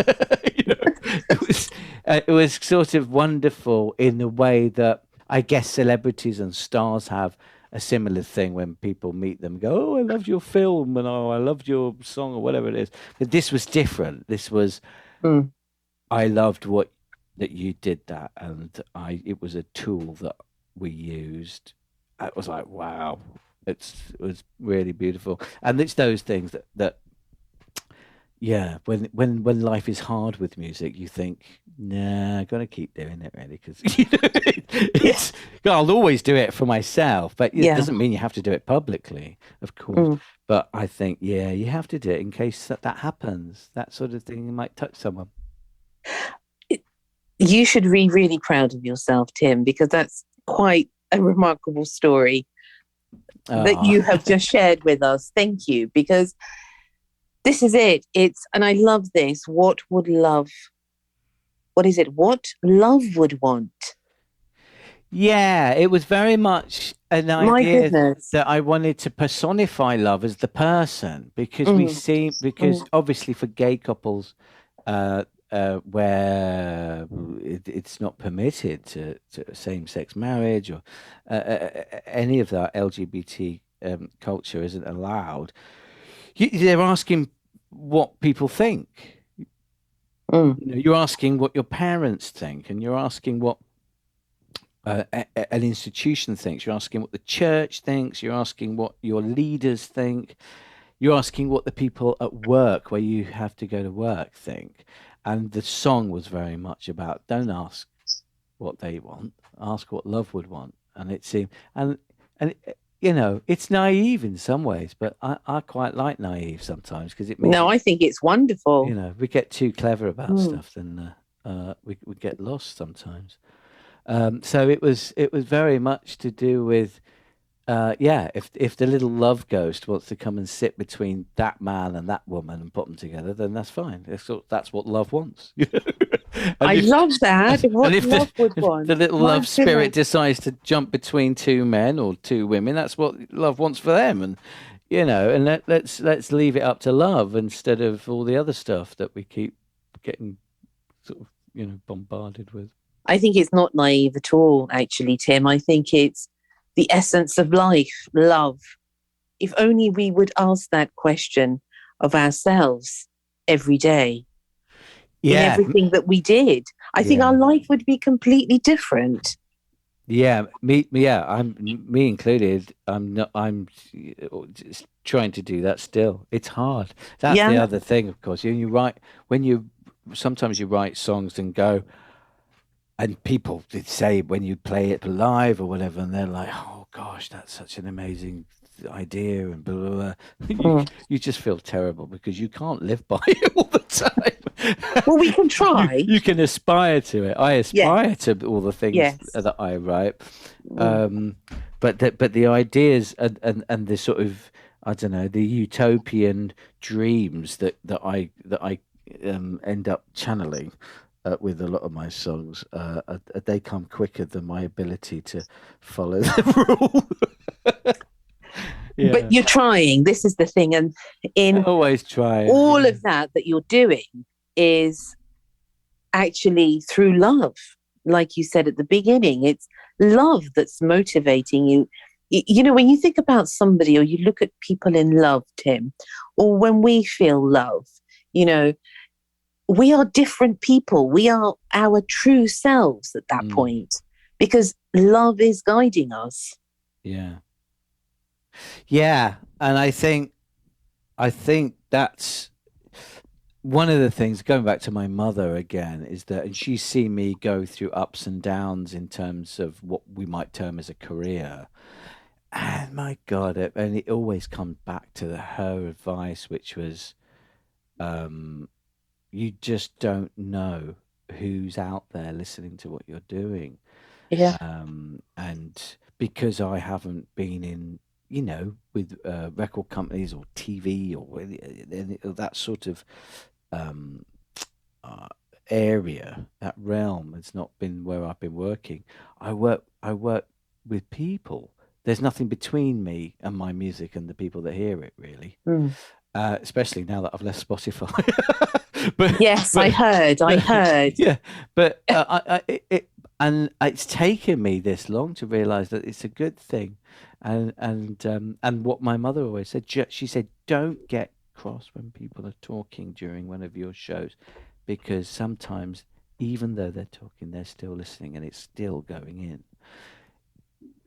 It was sort of wonderful in the way that I guess celebrities and stars have a similar thing when people meet them, go, oh, I loved your film, and oh, I loved your song, or whatever it is. But this was different. This was, I loved that you did that, and it was a tool that we used. It was like, wow, it was really beautiful. And it's those things that yeah, when life is hard with music, you think, nah, I'm gonna keep doing it, really, because I'll always do it for myself, but it doesn't mean you have to do it publicly, of course. But I think, you have to do it in case that happens. That sort of thing might touch someone. You should be really proud of yourself, Tim, because that's quite a remarkable story that you have just shared with us. Thank you, because this is it. And I love this. What would love what is it? What love would want. Yeah, it was very much an My idea goodness. that I wanted to personify love as the person because Mm, because mm, obviously for gay couples, where it's not permitted to same-sex marriage or any of that LGBT culture isn't allowed. They're asking what people think. mm. You're asking what your parents think, and you're asking what an institution thinks. You're asking what the church thinks. You're asking what your leaders think. You're asking what the people at work, where you have to go to work, think. And the song was very much about don't ask what they want, ask what love would want. And it seemed, and it's naive in some ways, but I quite like naive sometimes because it means No, I think it's wonderful. we get too clever about Mm. stuff, then we get lost sometimes. So it was very much to do with yeah, if the little love ghost wants to come and sit between that man and that woman and put them together, then that's fine. That's what love wants. And I if love that. and What if love would the want. little My love spirit goodness. decides to jump between two men or two women, that's what love wants for them. And let's leave it up to love instead of all the other stuff that we keep getting sort of bombarded with. I think it's not naive at all, actually, Tim. I think it's the essence of life, love. If only we would ask that question of ourselves every day in Yeah, everything that we did, I think our yeah. life would be completely different. Yeah, yeah, me included. I'm not. I'm just trying to do that still. It's hard. That's the Yeah. other thing, of course. You write when you sometimes you write songs and go, and people did say when you play it live or whatever, and they're like, "Oh gosh, that's such an amazing idea," and blah blah blah. Mm. You just feel terrible because you can't live by it all the time. Well, we can you try. you can aspire to it. I Yeah. aspire to all the things Yes. that I write, Mm. um, but the ideas and the sort of I don't know the utopian dreams that I end up channeling with a lot of my songs, they come quicker than my ability to follow the rule. But Yeah, you're trying. This is the thing. And in always trying. all Yeah. of that you're doing is actually through love. Like you said at the beginning, it's love that's motivating you. When you think about somebody or you look at people in love, Tim, or when we feel love, you know, we are different people. We are our true selves at that Mm, point because love is guiding us. yeah, yeah, and I think that's one of the things. Going back to my mother again, is that, and she's seen me go through ups and downs in terms of what we might term as a career. And my God, and it always comes back to her advice, which was, um, you just don't know who's out there listening to what you're doing. Yeah. And because I haven't been in, with record companies or TV or that sort of um, uh, area, that realm, it's not been where I've been working. I work with people. There's nothing between me and my music and the people that hear it, really. Mm. Especially now that I've left Spotify. but Yes, I but heard. I but heard. yeah, but and it's taken me this long to realize that it's a good thing, and what my mother always said, she said, don't get cross when people are talking during one of your shows, because sometimes even though they're talking, they're still listening, and it's still going in.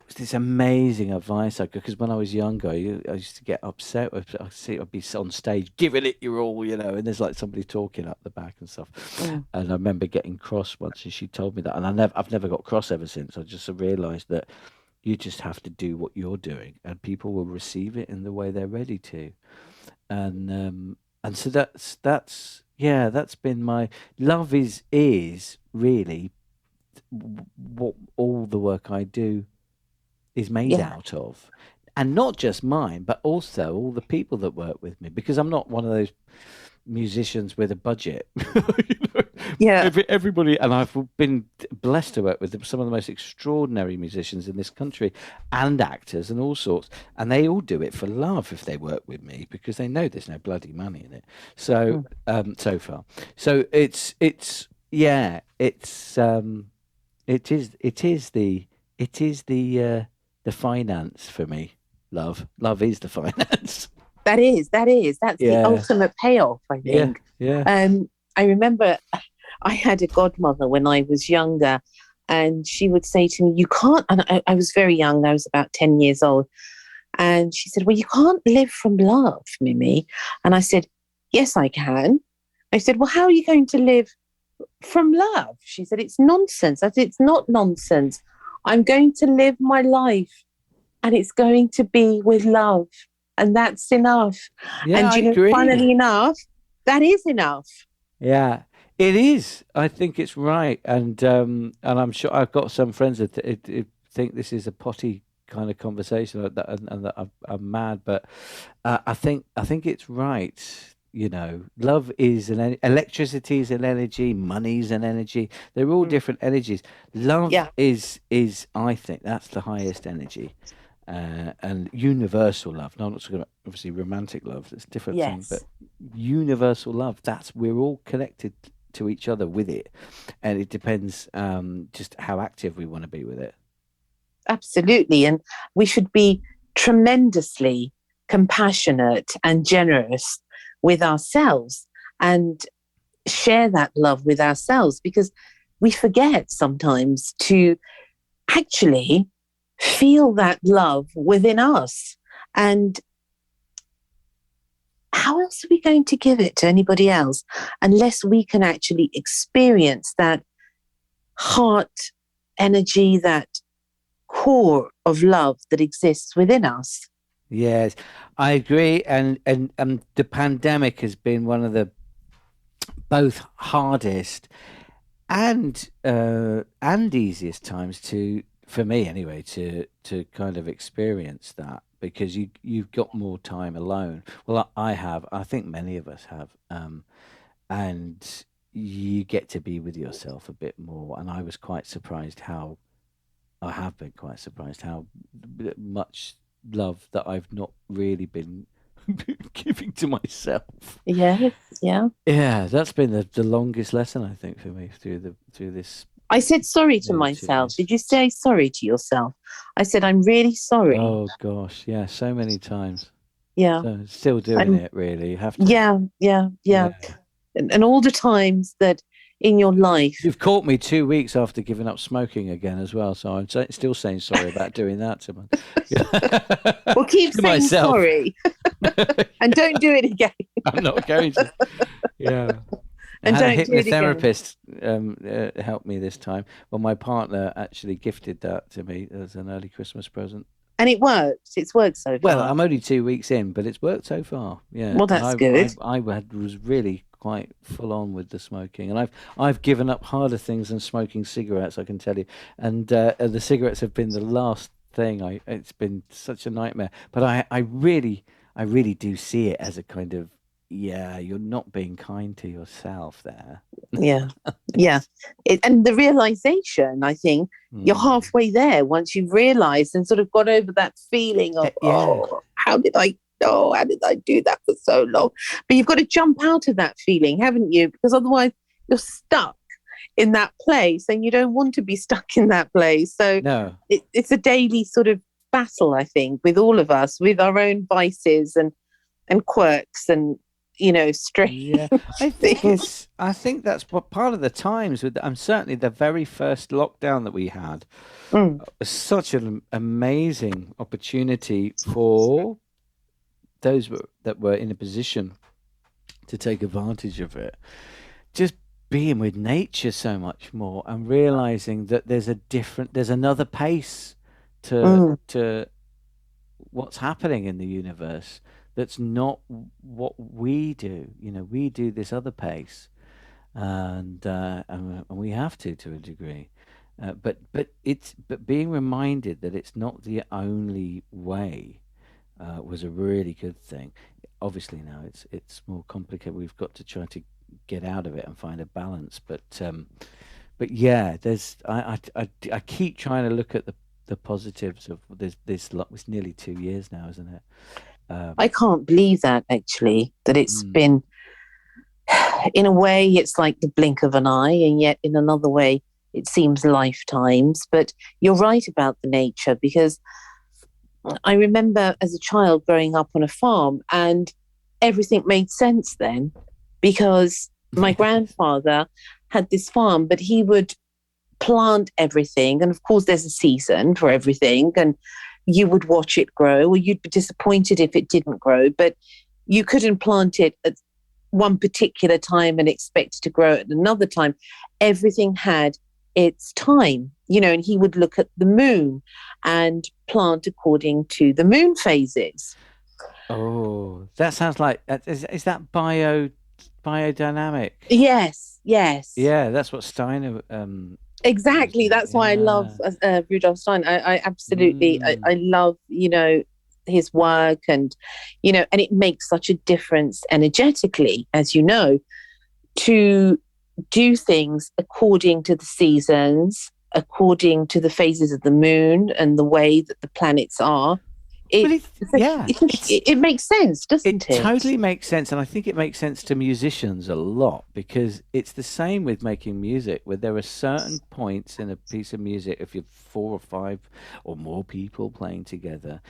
It's this amazing advice I got because when I was younger, I used to get upset. I'd be on stage giving it your all, and there's like somebody talking up the back and stuff. Mm. And I remember getting cross once, and she told me that, and I've never got cross ever since. I just realised that you just have to do what you're doing, and people will receive it in the way they're ready to. And so that's yeah, that's been my love is really what all the work I do is made Yeah. out of. And not just mine, but also all the people that work with me, because I'm not one of those musicians with a budget. you know? Yeah. Everybody, and I've been blessed to work with some of the most extraordinary musicians in this country and actors and all sorts, and they all do it for love if they work with me because they know there's no bloody money in it. So, Mm. so far, so it's yeah, it is the finance for me. Love is the finance. That's the Yeah, ultimate payoff, I yeah, think. yeah. I remember I had a godmother when I was younger, and she would say to me, "You can't." And I was very young; I was about 10 years old, and she said, "Well, you can't live from love, Mimi." And I said, "Yes, I can." I said, "Well, how are you going to live from love?" She said, "It's nonsense." I said, "It's not nonsense. I'm going to live my life and it's going to be with love. And that's enough." Yeah, And, I agree. funnily enough, that is enough. Yeah, it is. I think it's right, and I'm sure I've got some friends that think this is a potty kind of conversation like that, and that I'm mad, but I think it's right. Love is electricity is an energy, money's an energy. They're all Mm. different energies. Love Yeah. is I think that's the highest energy. And universal love. No, I'm not talking about obviously romantic love. That's a different thing, but Yes. universal love. That's we're all connected to each other with it, and it depends just how active we want to be with it. Absolutely. And we should be tremendously compassionate and generous with ourselves and share that love with ourselves, because we forget sometimes to actually feel that love within us. And how else are we going to give it to anybody else unless we can actually experience that heart energy, that core of love that exists within us? Yes, I agree, and the pandemic has been one of the both hardest and easiest times to for me anyway to kind of experience that because you've got more time alone. Well, I have. I think many of us have, and you get to be with yourself a bit more. And I was quite surprised how I have been quite surprised how much love that I've not really been giving to myself. Yes, yeah. Yeah, that's been the longest lesson I think for me through this I said sorry to nearly two myself. years. Did you say sorry to yourself? I said, I'm really sorry. Oh gosh, yeah, so many times. Yeah. So still doing I'm, it really. You have to. yeah, yeah, yeah. Yeah. And all the times that in your life. You've caught me 2 weeks after giving up smoking again as well, so I'm still saying sorry about doing that to, Well, keep to saying myself. sorry and don't do it again. I'm not going to. Yeah. I And had a don't do it again. hypnotherapist help me this time. Well, my partner actually gifted that to me as an early Christmas present. And it worked. It's worked so Well, far. I'm only 2 weeks in, but it's worked so far. Yeah, Well, and that's good. was really quite full on with the smoking, and I've given up harder things than smoking cigarettes, I can tell you. And the cigarettes have been the last thing. It's been such a nightmare. But I really do see it as a kind of yeah, you're not being kind to yourself there. Yeah. Yeah. And the realization, I think, you're Mm. halfway there once you've realized and sort of got over that feeling of, Yeah. how did I do that for so long? But you've got to jump out of that feeling, haven't you? Because otherwise you're stuck in that place and you don't want to be stuck in that place. So No. it's a daily sort of battle, I think, with all of us, with our own vices and quirks and, strange Yeah, I think things. that's what part of the times with. I'm certainly the very first lockdown that we had Mm, was such an amazing opportunity for those that were in a position to take advantage of it. Just being with nature so much more and realizing that there's another pace to mm. to what's happening in the universe that's not what we do. We do this other pace, and we have to a degree. But being reminded that it's not the only way was a really good thing. Obviously now it's more complicated. We've got to try to get out of it and find a balance. But yeah, there's I keep trying to look at the positives of it's nearly 2 years now, isn't it? I can't believe that actually, that it's Mm, been, in a way, it's like the blink of an eye, and yet in another way, it seems lifetimes. But you're right about the nature, because I remember as a child growing up on a farm, and everything made sense then, because my yes. grandfather had this farm, but he would plant everything. And of course, there's a season for everything, and you would watch it grow, or you'd be disappointed if it didn't grow, but you couldn't plant it at one particular time and expect it to grow at another time. Everything had its time, and he would look at the moon and plant according to the moon phases. Oh, that sounds like is that biodynamic? Yes, yes. Yeah, that's what Steiner was Exactly. doing. That's why I love Yeah. Rudolf Stein. I absolutely, Mm. I love, his work, and, and it makes such a difference energetically, as you know, to do things according to the seasons, according to the phases of the moon and the way that the planets are. Well, It, yeah, it makes sense, it doesn't it? totally makes sense, and I think it makes sense to musicians a lot because it's the same with making music, where there are certain points in a piece of music, if you're four or five or more people playing together,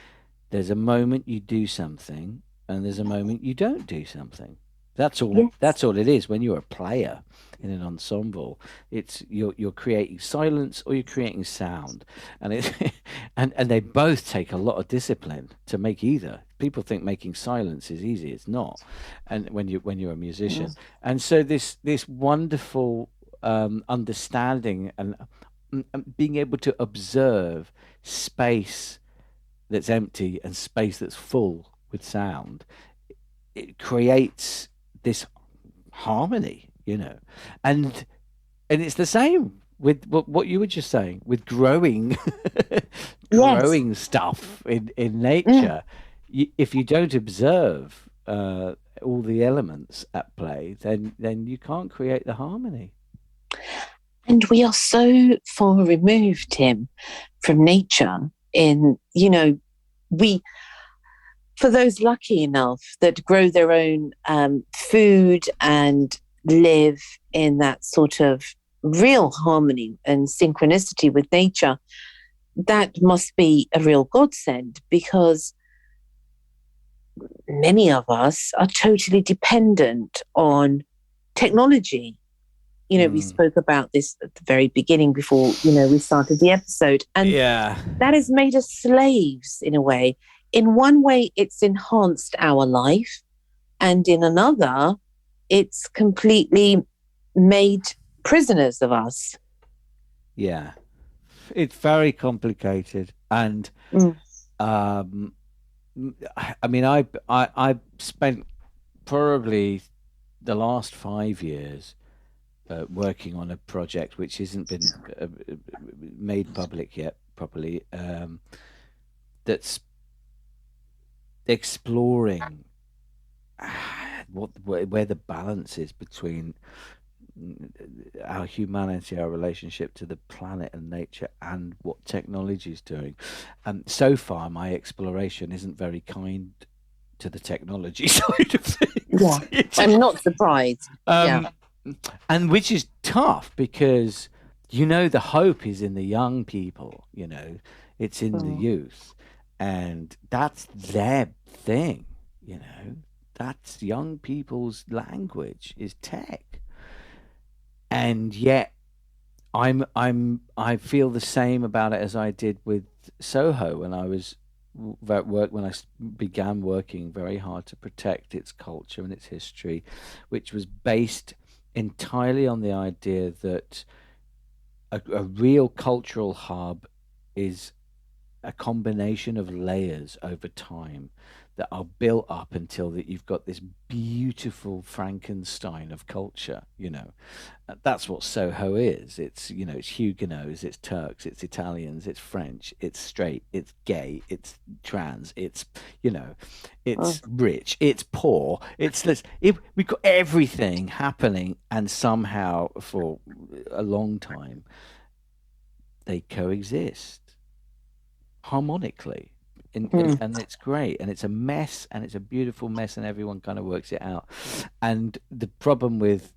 there's a moment you do something and there's a moment you don't do something. That's all. Yes. That's all it is. When you're a player in an ensemble, it's you're creating silence or you're creating sound, and it and they both take a lot of discipline to make either. People think making silence is easy. It's not, and when you're a musician, and so this wonderful understanding and being able to observe space that's empty and space that's full with sound, it creates this harmony, and and it's the same with what you were just saying with growing Yes. growing stuff in Mm. nature. If you don't observe all the elements at play, then you can't create the harmony. And we are so far removed, Tim, from nature. We, for those lucky enough that grow their own food and live in that sort of real harmony and synchronicity with nature, that must be a real godsend, because many of us are totally dependent on technology. We Mm. spoke about this at the very beginning before, we started the episode. And Yeah. that has made us slaves in a way. In one way, it's enhanced our life, and in another, it's completely made prisoners of us. Yeah. It's very complicated, and Mm. um, I mean, I spent probably the last 5 years working on a project which hasn't been made public yet properly. That's exploring where the balance is between our humanity, our relationship to the planet and nature, and what technology is doing. And so far, my exploration isn't very kind to the technology side of things. Yeah, I'm not surprised. Yeah. Um, and which is tough because the hope is in the young people. It's in the Mm. youth, and that's their thing. That's young people's language is tech, and yet I feel the same about it as I did with Soho when I was began working very hard to protect its culture and its history, which was based entirely on the idea that a real cultural hub is a combination of layers over time that are built up until that you've got this beautiful Frankenstein of culture, you know. That's what Soho is. It's, you know, it's Huguenots, it's Turks, it's Italians, it's French, it's straight, it's gay, it's trans, it's, you know, Mm. it's rich, it's poor, it's this. We've got everything happening, and somehow for a long time they coexist harmonically. Mm. And it's great, and it's a mess, and it's a beautiful mess, and everyone kind of works it out. And the problem with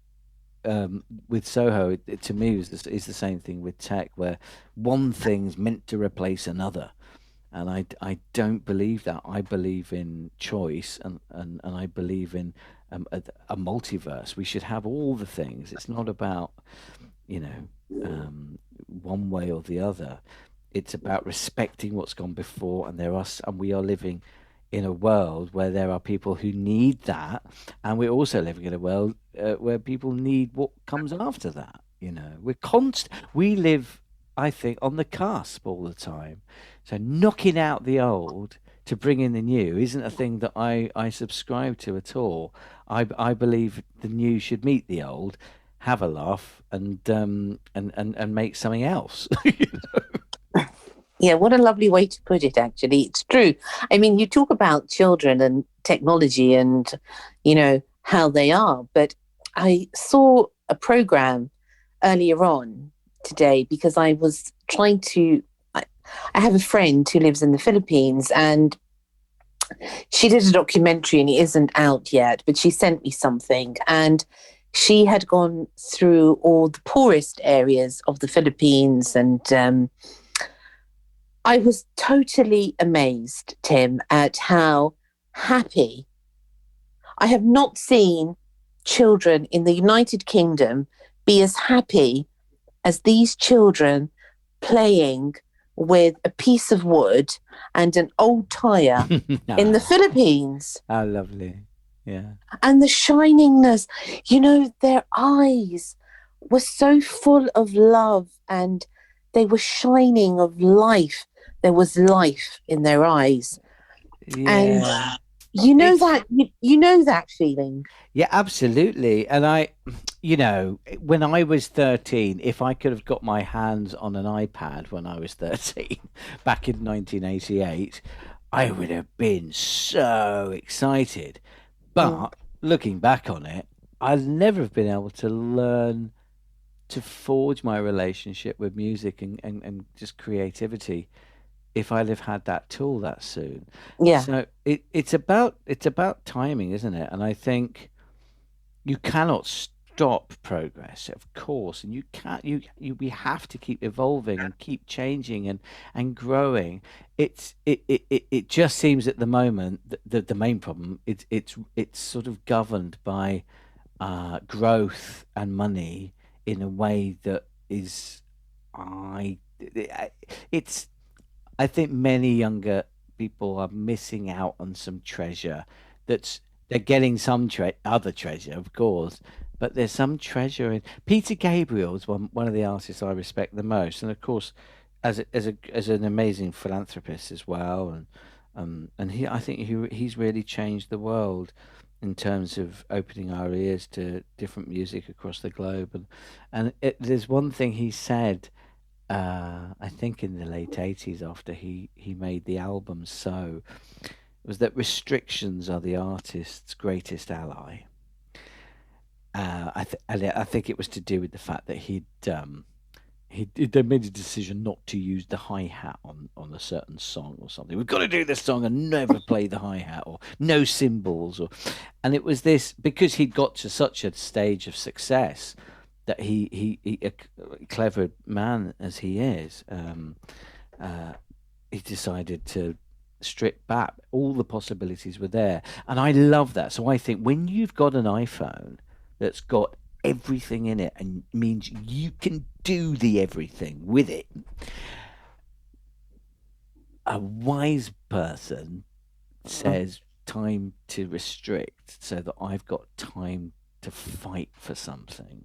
Soho, to me, is the same thing with tech, where one thing's meant to replace another. And I don't believe that. I believe in choice, and I believe in a multiverse. We should have all the things. It's not about, you know, one way or the other. It's about respecting what's gone before, and and we are living in a world where there are people who need that, and we're also living in a world where people need what comes after that. You know, we live, I think, on the cusp all the time. So knocking out the old to bring in the new isn't a thing that I subscribe to at all. I believe the new should meet the old, have a laugh, and make something else. Yeah, what a lovely way to put it, actually. It's true. I mean, you talk about children and technology and, how they are, but I saw a program earlier on today because I was trying to. I have a friend who lives in the Philippines, and she did a documentary and it isn't out yet, but she sent me something. And she had gone through all the poorest areas of the Philippines, and I was totally amazed, Tim, at how happy. I have not seen children in the United Kingdom be as happy as these children playing with a piece of wood and an old tire in the Ah, Philippines. how lovely. Yeah. And the shiningness, their eyes were so full of love, and they were shining of life. There was life in their eyes. And Yeah. you know It's that you know that feeling. Yeah, absolutely. And you know, when I was 13, if I could have got my hands on an iPad when I was 13, back in 1988, I would have been so excited. Mm. But looking back on it, I'd never have been able to learn to forge my relationship with music and just creativity if I'd have had that tool that soon. Yeah. So it's about timing, isn't it? And I think you cannot stop progress, of course, and you can't you we have to keep evolving and keep changing and growing. It just seems at the moment that the main problem it's sort of governed by growth and money in a way that is I it's I think many younger people are missing out on some treasure. That's they're getting some other treasure, of course, but there's some treasure in Peter Gabriel's one of the artists I respect the most, and of course, as an amazing philanthropist as well, and I think he's really changed the world in terms of opening our ears to different music across the globe, there's one thing he said I think in the late 80s after he made the album So, was that restrictions are the artist's greatest ally. I think it was to do with the fact that they made a decision not to use the hi hat on a certain song or something. We've got to do this song and never play the hi hat or no cymbals and it was this because he'd got to such a stage of success that he a clever man as he is, he decided to strip back. All the possibilities were there, and I love that. So I think when you've got an iPhone that's got everything in it and means you can do the everything with it, a wise person Mm. says time to restrict so that I've got time to fight for something.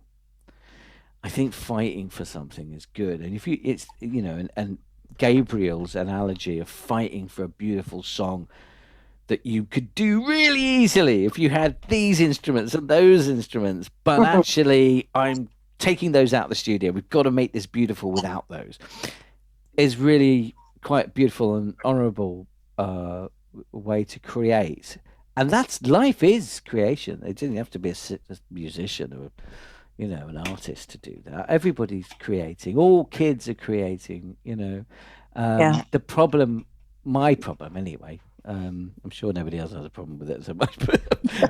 I think fighting for something is good, and if you, it's and Gabriel's analogy of fighting for a beautiful song that you could do really easily if you had these instruments and those instruments. But actually, I'm taking those out of the studio. We've got to make this beautiful without those. Is really quite beautiful and honourable way to create. And that's life is creation. It didn't have to be a musician or an artist to do that. Everybody's creating. All kids are creating. The problem, my problem anyway. I'm sure nobody else has a problem with it so much,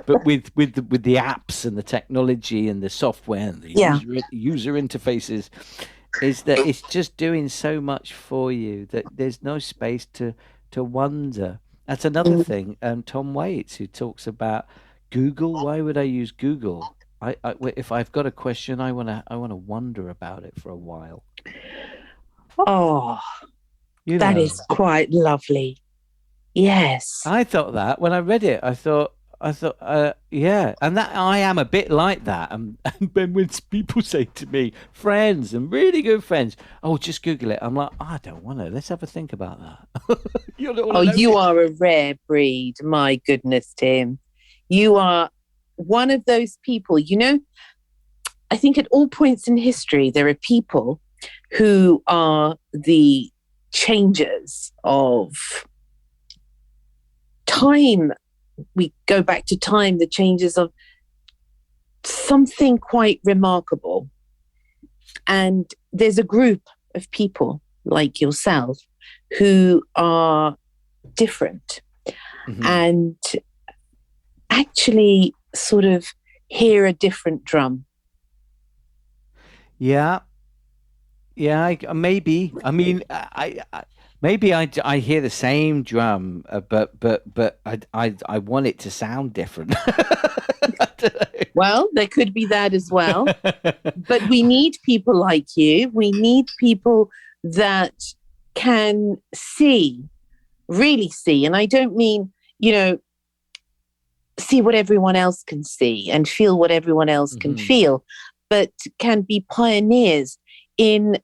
but with the apps and the technology and the software and the user interfaces, is that it's just doing so much for you that there's no space to wonder. That's another thing. Tom Waits, who talks about Google. Why would I use Google? If I've got a question, I wanna wonder about it for a while. Oh, that is quite lovely. Yes. I thought that when I read it, I thought, yeah, and that I am a bit like that. And then when people say to me, friends and really good friends, oh, just Google it. I'm like, I don't want to. Let's have a think about that. You are a rare breed. My goodness, Tim. You are one of those people, I think at all points in history, there are people who are the changers of time. We go back to time, the changes of something quite remarkable. And there's a group of people like yourself who are different and actually sort of hear a different drum. Yeah. Maybe. I mean, maybe I hear the same drum, but I want it to sound different. Well, there could be that as well. But we need people like you. We need people that can see, really see. And I don't mean, see what everyone else can see and feel what everyone else can feel, but can be pioneers in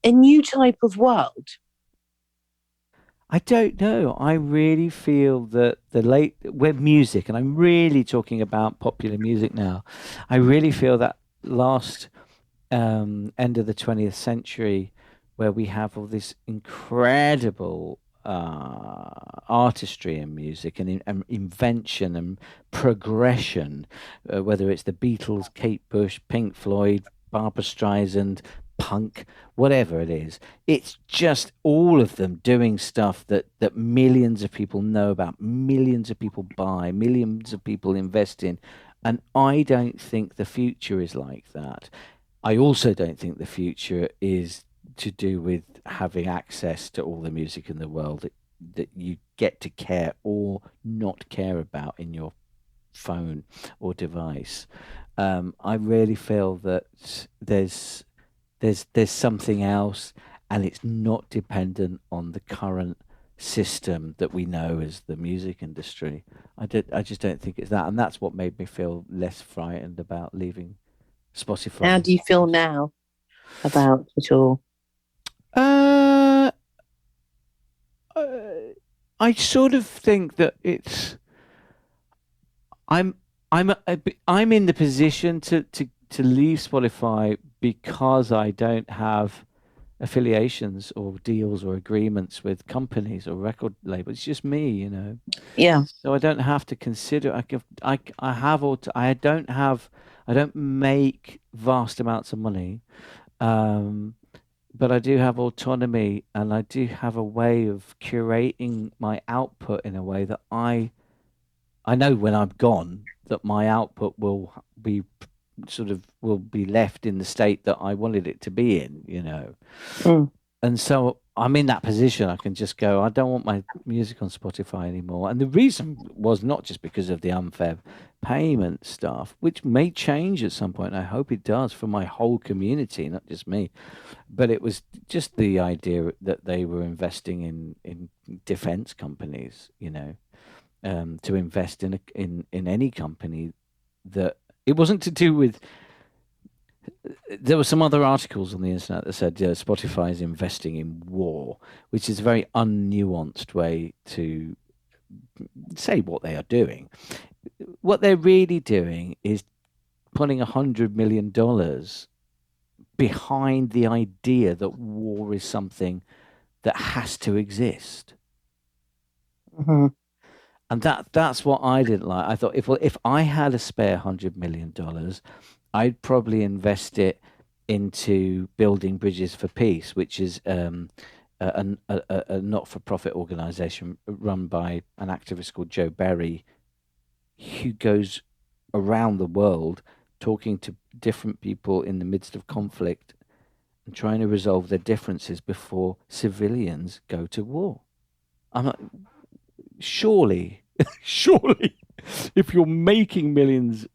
a new type of world. I don't know. I really feel that with music, and I'm really talking about popular music now, I really feel that last end of the 20th century, where we have all this incredible artistry in music and invention and progression, whether it's the Beatles, Kate Bush, Pink Floyd, Barbra Streisand, punk, whatever it is, it's just all of them doing stuff that millions of people know about, millions of people buy, millions of people invest in. And I don't think the future is like that. I also don't think the future is to do with having access to all the music in the world that you get to care or not care about in your phone or device. I really feel that there's something else, and it's not dependent on the current system that we know as the music industry. I just don't think it's that, and that's what made me feel less frightened about leaving Spotify. How do you feel now about it all? I sort of think that I'm in the position to leave Spotify because I don't have affiliations or deals or agreements with companies or record labels. It's just me, Yeah. So I don't have to consider. I don't make vast amounts of money, but I do have autonomy, and I do have a way of curating my output in a way that I know when I'm gone that my output will be left in the state that I wanted it to be in, And so I'm in that position. I can just go, I don't want my music on Spotify anymore. And the reason was not just because of the unfair payment stuff, which may change at some point. I hope it does for my whole community, not just me. But it was just the idea that they were investing in defense companies, to invest in any company that it wasn't to do with. There were some other articles on the internet that said Spotify is investing in war, which is a very unnuanced way to say what they are doing. What they're really doing is putting $100 million behind the idea that war is something that has to exist. Mm-hmm. And that's what I didn't like. I thought if I had a spare $100 million, I'd probably invest it into building bridges for peace, which is a not-for-profit organization run by an activist called Joe Berry, who goes around the world talking to different people in the midst of conflict and trying to resolve their differences before civilians go to war. I'm like, surely, surely, if you're making millions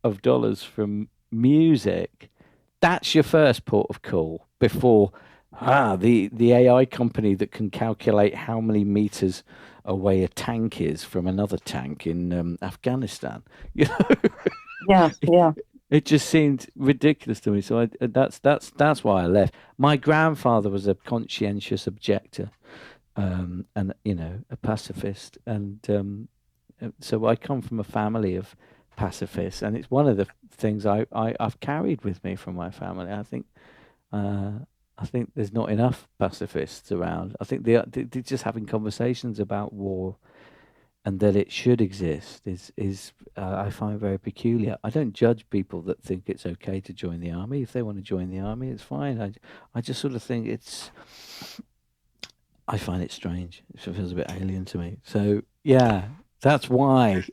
of dollars from music, that's your first port of call before the AI company that can calculate how many meters away a tank is from another tank in Afghanistan. You know, Yeah, yeah. it just seemed ridiculous to me. So that's why I left. My grandfather was a conscientious objector, and a pacifist, and so I come from a family of pacifists, and it's one of the things I've carried with me from my family. I think there's not enough pacifists around. I think they're just having conversations about war and that it should exist is I find very peculiar. I don't judge people that think it's okay to join the army. If they want to join the army, it's fine. I just sort of think I find it strange. It feels a bit alien to me. So yeah, that's why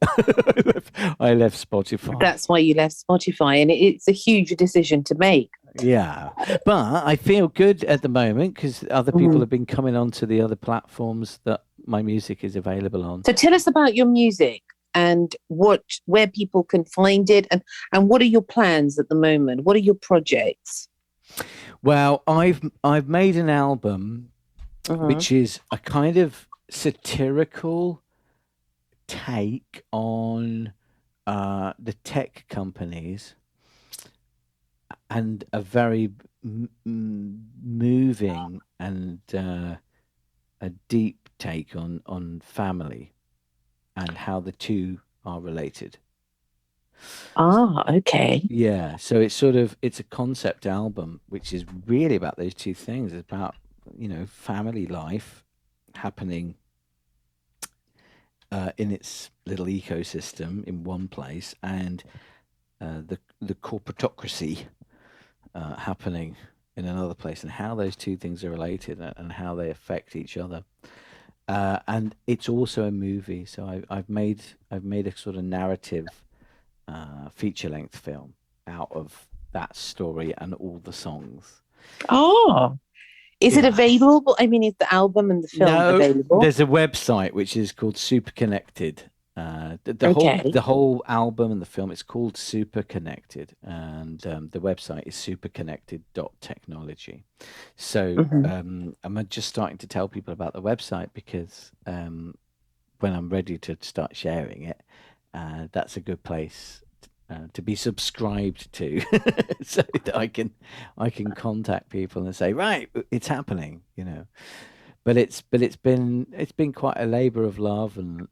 I left Spotify. That's why you left Spotify, and it's a huge decision to make. Yeah, but I feel good at the moment because other people Mhm. have been coming onto the other platforms that my music is available on. So tell us about your music and where people can find it, and what are your plans at the moment? What are your projects? Well, I've made an album Mhm. which is a kind of satirical take on the tech companies and a very moving and a deep take on family and how the two are related. Ah, okay. Yeah, so it's a concept album which is really about those two things. It's about, family life happening in its little ecosystem in one place, and the corporatocracy happening in another place, and how those two things are related and how they affect each other. And it's also a movie, so I've made a sort of narrative feature length film out of that story and all the songs. Oh, is it Yeah. available? I mean, is the album and the film No, available? there's a website which is called Super Connected. The whole Okay. the whole album and the film, it's called Super Connected, and the website is superconnected.technology. So Mhm. I'm just starting to tell people about the website because when I'm ready to start sharing it, that's a good place to be subscribed to, so that I can contact people and say, right, it's happening. But it's been quite a labor of love, and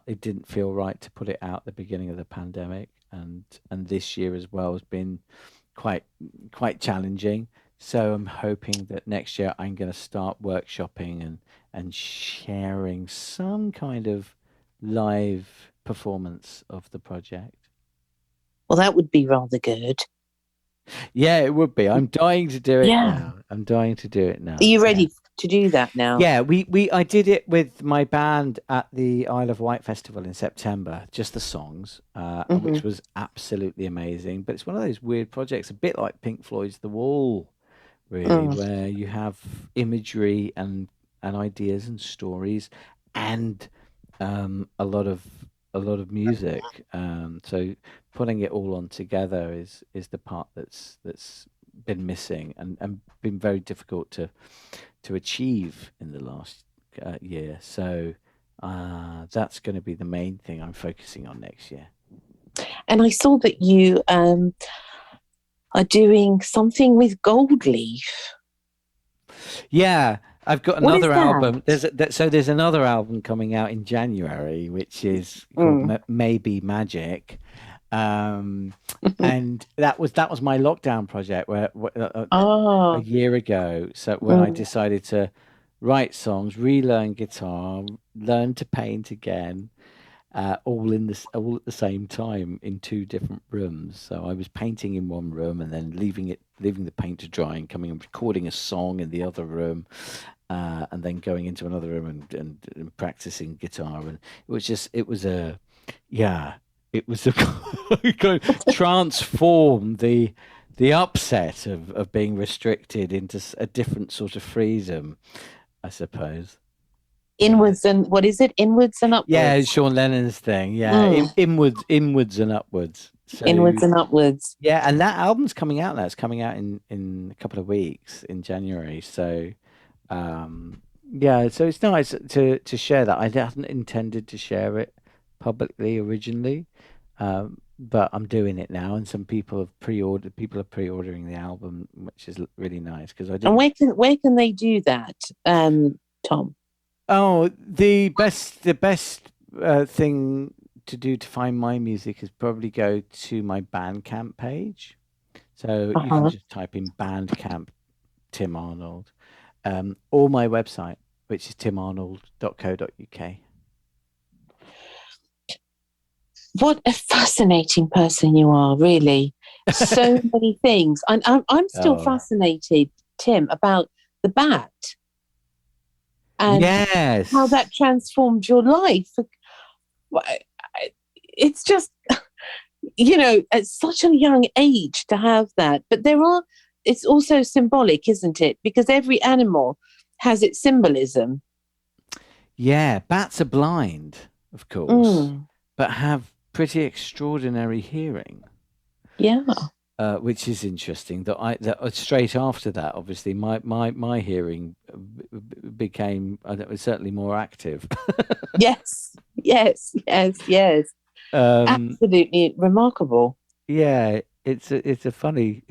it didn't feel right to put it out at the beginning of the pandemic, and this year as well has been quite quite challenging. So I'm hoping that next year I'm going to start workshopping and sharing some kind of live performance of the project. Well, that would be rather good. Yeah, it would be. I'm dying to do it Yeah. now. I'm dying to do it Are now. you Yeah. ready to do that now? Yeah, I did it with my band at the Isle of Wight Festival in September, just the songs, Hmm. which was absolutely amazing. But it's one of those weird projects, a bit like Pink Floyd's The Wall, really, Mm. where you have imagery and ideas and stories and a lot of music. So putting it all on together is the part that's been missing and been very difficult to achieve in the last year. So that's going to be the main thing I'm focusing on next year. And I saw that you are doing something with gold leaf. Yeah. I've got What is another that? album. There's another album coming out in January, which is called Mm. Maybe Magic, um, and that was my lockdown project a Oh. year ago. So when I Mm. decided to write songs, relearn guitar, learn to paint again, all at the same time in two different rooms. So I was painting in one room and then leaving the paint to dry and coming and recording a song in the other room, and then going into another room and practicing guitar. And yeah, it was a kind of transform the upset of being restricted into a different sort of freedom, I suppose. Yeah. Inwards and what is it? Inwards and Yeah, upwards. Sean Lennon's thing. Yeah, Mm. inwards and upwards. So Inwards and upwards. yeah, and that album's coming out now. It's coming out in a couple of weeks in January. So yeah, so it's nice to share that. I hadn't intended to share it publicly originally, but I'm doing it now, and some people have pre-ordered. People are pre-ordering the album, which is really nice because I And didn't. where can they do that, Tom? Oh, the best thing to do to find my music is probably go to my Bandcamp page. So you can Uh-huh. just type in Bandcamp Tim Arnold, or my website, which is timarnold.co.uk. What a fascinating person you are, really. So many things. I'm still Oh, fascinated, Tim, about the bat and how yes. that transformed your life. It's just, at such a young age to have that. But it's also symbolic, isn't it? Because every animal has its symbolism. Yeah, bats are blind, of course, Mm, but have pretty extraordinary hearing. yeah. Which is interesting. That straight after that, obviously, my hearing became certainly more active. Yes, yes, yes, yes. um, Absolutely remarkable. yeah, it's a funny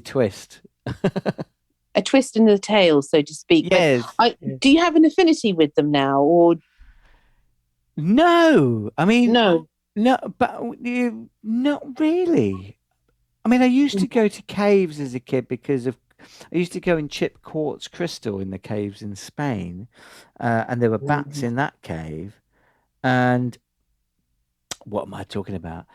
twist. A twist in the tale, so to speak. But Yes. do you have an affinity with them now, or No, I mean, no? no, but not really. I mean, I used to go to caves as a kid I used to go and chip quartz crystal in the caves in Spain, and there were bats Mm. in that cave. And what am I talking about?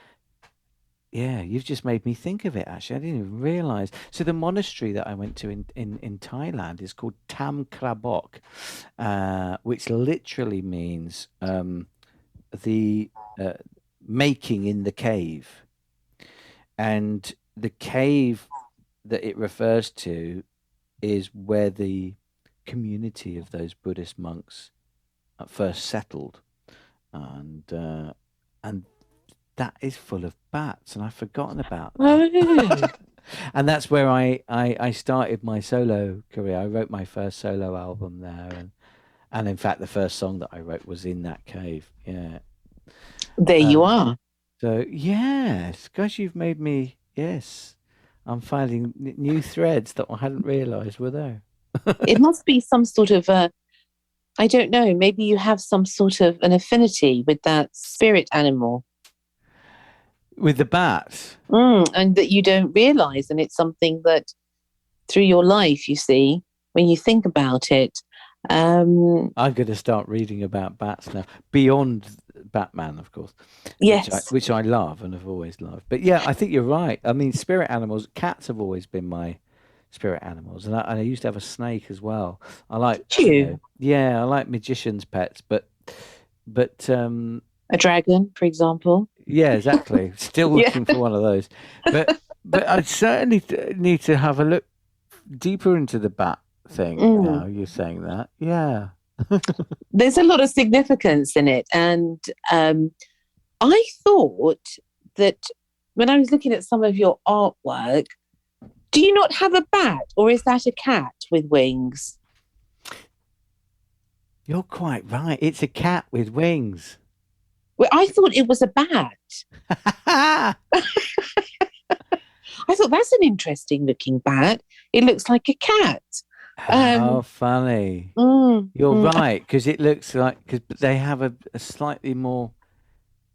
Yeah, you've just made me think of it, actually. I didn't even realize. So the monastery that I went to in Thailand is called Tam Krabok, which literally means the making in the cave. And the cave that it refers to is where the community of those Buddhist monks first settled, and and that is full of bats, and I've forgotten about Oh, that. And that's where I started my solo career. I wrote my first solo album there, and in fact, the first song that I wrote was in that cave. Yeah. there you Um, are. so yes, gosh, you've made me. Yes, I'm finding new threads that I hadn't realised were there. It must be some sort of a, I don't know, maybe you have some sort of an affinity with that spirit animal, With the bats. and that you don't realize. And it's something that through your life, you see, when you think about it. Um, I'm going to start reading about bats now, beyond Batman, of course, which I yes, which I love and have always loved. But yeah, I think you're right. I mean, spirit animals, cats have always been my spirit animals, and I used to have a snake as well. I like, did you? yeah, I like magicians' pets, but A dragon, for example. yeah, exactly. Still Yeah. looking for one of those, but I certainly need to have a look deeper into the bat thing Mm. now. You're saying that, yeah. There's a lot of significance in it. And I thought that when I was looking at some of your artwork, do you not have a bat or is that a cat with wings? You're quite right. It's a cat with wings. Well, I thought it was a bat. I thought that's an interesting looking bat. It looks like a cat. How funny. Mm, You're mm, right, because it looks like because they have a slightly more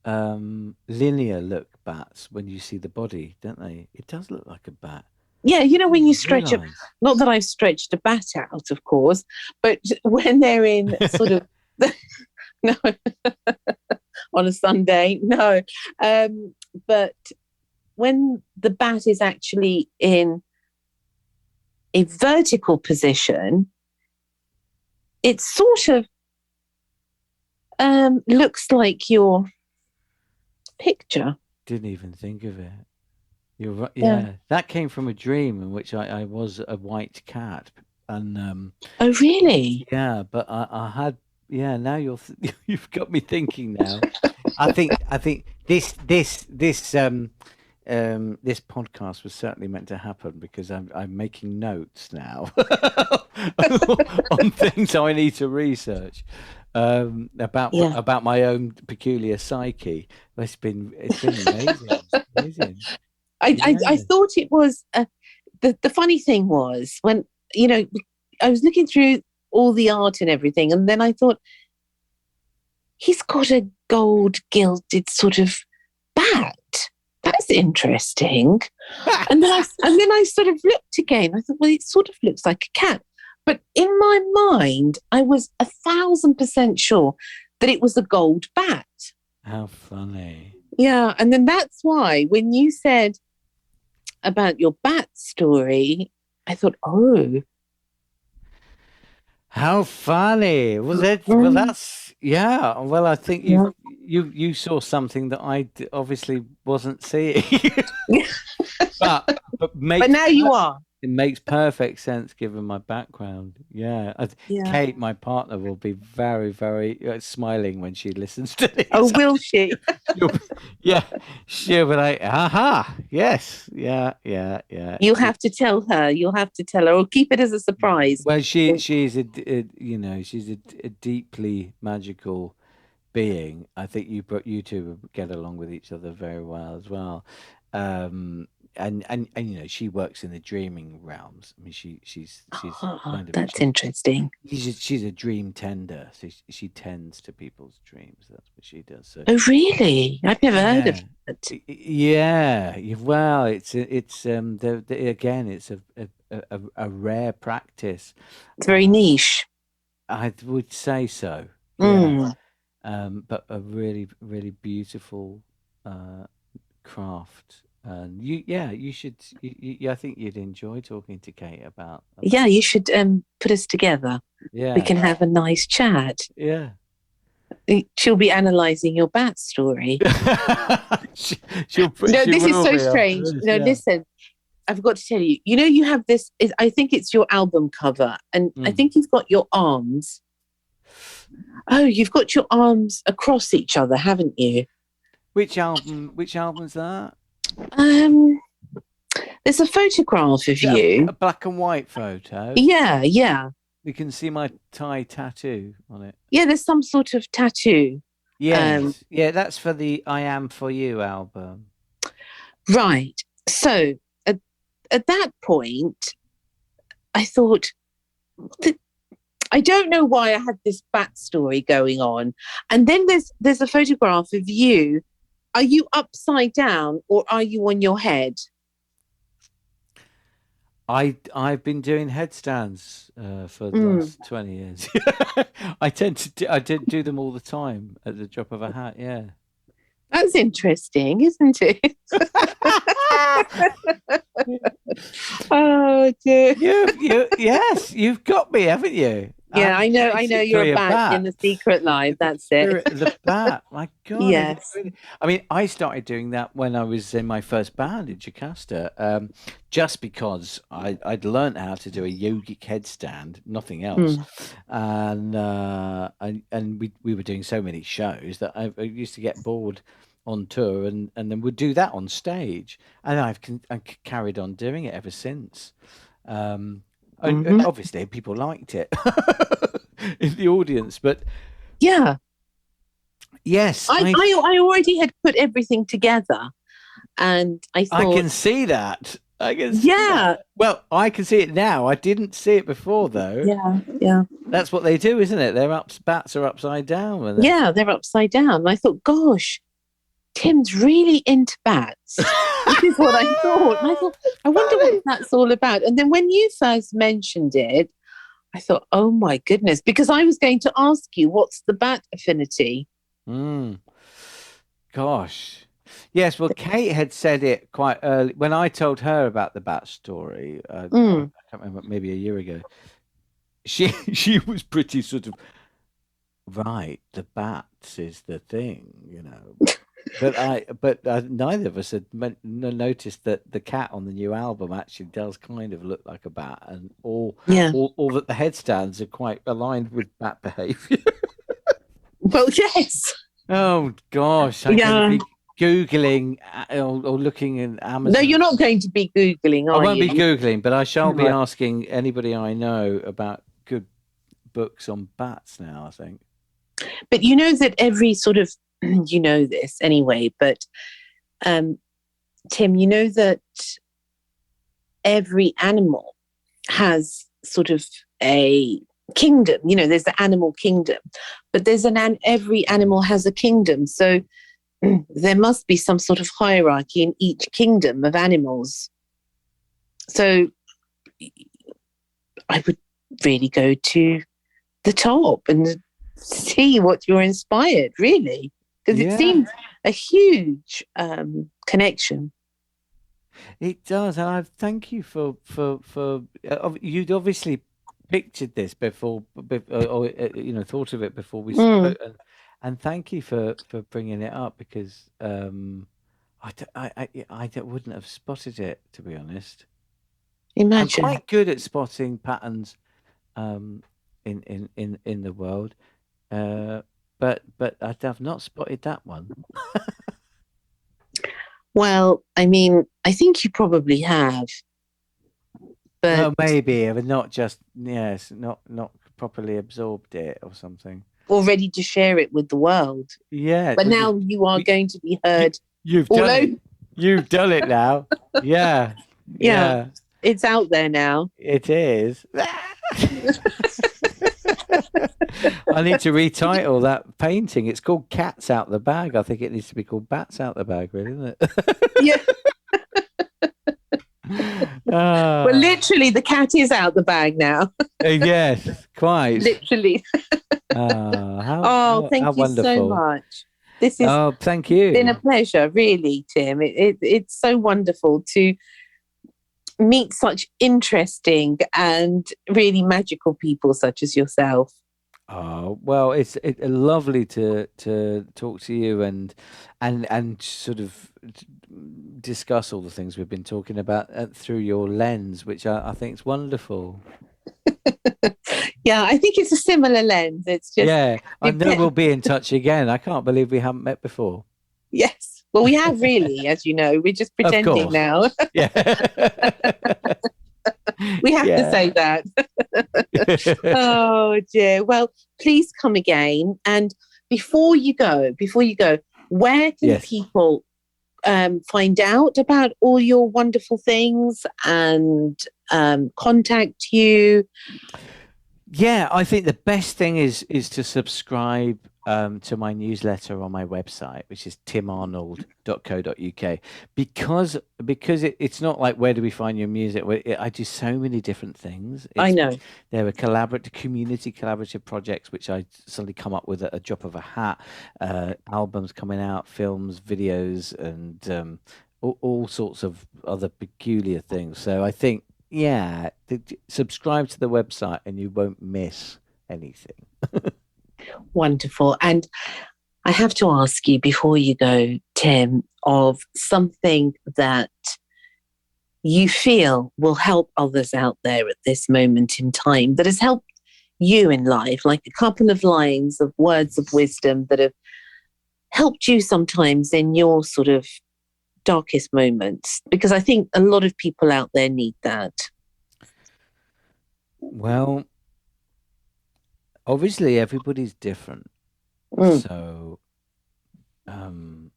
linear look bats when you see the body, don't they? It does look like a bat. yeah, you know, I when you didn't stretch it, realise. not that I've stretched a bat out, of course, but when they're in sort of, no, on a Sunday, no. Um, but when the bat is actually in a vertical position, it sort of looks like your picture. Didn't even think of it. You're right. Yeah. Yeah, that came from a dream in which I was a white cat, and Oh, really? yeah, but I had yeah. Now you've got me thinking now. I think this podcast was certainly meant to happen because I'm making notes now on things I need to research Yeah. about my own peculiar psyche. It's been amazing. It's amazing. I Yeah. thought it was the funny thing was when you know I was looking through all the art and everything, and then I thought he's got a gold gilded sort of bat. That's interesting. And then I sort of looked again. I thought, well, it sort of looks like a cat. But in my mind, I was 1,000% sure that it was a gold bat. How funny. Yeah. And then that's why when you said about your bat story, I thought, oh, How funny. Well, mm, that's yeah. Well, I think yeah. you saw something that obviously wasn't seeing. But But now you are. it makes perfect sense given my background. Yeah. Yeah. Kate, my partner, will be very, very smiling when she listens to Oh, this. will she? She'll be- yeah, she'll be like, aha, yes, yeah, yeah, yeah. You'll have to tell her. You'll have to tell her, or keep it as a surprise. Well, she's she's a deeply magical being. I think you two get along with each other very well as well. Um, and she works in the dreaming realms. I mean, she's Oh, kind of that's interesting. she's a dream tender. So she tends to people's dreams. That's what she does. So Oh, really? I've never heard of yeah. it. Yeah, well, again, it's a rare practice. It's very Uh, niche. I would say so. Yeah. Mm. But a really, really beautiful craft. And you should. I think you'd enjoy talking to Kate Yeah, about. you should put us together. We Yeah, can have a nice chat. yeah. She'll be analysing your bat story. She, she'll No, she this is will so be after strange. this. No, Yeah. listen, I've got to tell you, you have this, I think it's your album cover, and I Mm. think you've got your arms. Oh, you've got your arms across each other, haven't you? Which album? Which album's that? Um, there's a photograph of Is it a you. black and white photo? Yeah, yeah. You can see my Thai tattoo on it. Yeah, there's some sort of tattoo. Um, Yes. Yeah, that's for the I Am For You album. right. So at that point, I thought, I don't know why I had this backstory going on. And then there's a photograph of you. Are you upside down or are you on your head? I've been doing headstands for the Mm, last 20 years. I did do them all the time at the drop of a hat. Yeah. that's interesting, isn't it? Oh dear. Yes, you've got me, haven't you? Yeah, I'm I know you're basically a back in bat. the secret life. The That's it. spirit of the bat. My God, Yes. I mean, I started doing that when I was in my first band in Jocasta, just because I'd learned how to do a yogic headstand, nothing else, Mm, and we were doing so many shows that I used to get bored on tour, and then would do that on stage, and I carried on doing it ever since. And hmm. obviously, people liked it in the audience, but Yeah. yes, I already had put everything together and I I thought, can see that. I can see Yeah, that. Well, I can see it now. I didn't see it before, though. yeah, yeah. That's what they do, isn't it? Bats are upside down when they're. Yeah, they're upside down. And I thought, gosh, Tim's really into bats. This is what I thought. And I thought, I wonder what Funny. that's all about. And then when you first mentioned it, I thought, oh my goodness, because I was going to ask you, what's the bat affinity? Mm, gosh. Yes, well, Kate had said it quite early when I told her about the bat story. I Mm. can't remember, maybe a year ago. She she was pretty sort of right. The bats is the thing, you know. But neither of us had noticed that the cat on the new album actually does kind of look like a bat, and Yeah. all that the headstands are quite aligned with bat behavior. Well, yes. Oh gosh, I'm going to Yeah. be Googling or looking in No, Amazon. you're not going to be Googling, I are won't be you? Googling, but I shall be Right. asking anybody I know about good books on bats now, I think. But you know that every sort of, you know this anyway, but um, Tim, you know that every animal has sort of a kingdom. You know, there's the animal kingdom, but every animal has a kingdom. So there must be some sort of hierarchy in each kingdom of animals. So I would really go to the top and see what you're inspired, really, because it Yeah, seems a huge connection. it does, and I thank you for you'd obviously pictured this before, or thought of it before we Mm, spoke, and thank you for bringing it up because wouldn't have spotted it, to be honest. I'm imagine. quite good at spotting patterns um, in the world, uh, but I have not spotted that one. Well, I mean, I think you probably have, but Well, maybe I've not just yes, not properly absorbed it or something. or ready to share it with the world. Yeah, But well, now you are you, going to be you heard you've all done it. over. You've done it now. Yeah, Yeah, yeah, it's out there now. it is. I need to retitle that painting. It's called Cats Out the Bag. I think it needs to be called Bats Out the Bag, really, isn't Yeah. it? Well, Ah, literally, the cat is out the bag now. yes, quite. Literally. Ah, Oh, how thank you so wonderful. much. This has Oh, thank been a you. pleasure, really, Tim. It's so wonderful to meet such interesting and really magical people such as yourself. Oh, well, it's lovely to talk to you and sort of discuss all the things we've been talking about through your lens, which I think is wonderful. Yeah, I think it's a similar lens. It's just, Yeah, I know dep- we'll be in touch again. I can't believe we haven't met before. yes. Well, we have really, as you know, we're just Of pretending course. now. Yeah. We have to say Yeah. that. Oh dear. Well, please come again. And before you go, where can Yes. people find out about all your wonderful things and contact you? Yeah, I think the best thing is to subscribe to my newsletter on my website, which is timarnold.co.uk, because it's not like where do we find your music? I do so many different things. I know. There are community collaborative projects which I suddenly come up with at a drop of a hat, albums coming out, films, videos, and all sorts of other peculiar things. So I think yeah, subscribe to the website and you won't miss anything. Wonderful. And I have to ask you before you go, Tim, of something that you feel will help others out there at this moment in time that has helped you in life, like a couple of lines of words of wisdom that have helped you sometimes in your sort of darkest moments, because I think a lot of people out there need that. Well, obviously everybody's different. Mm, So, um,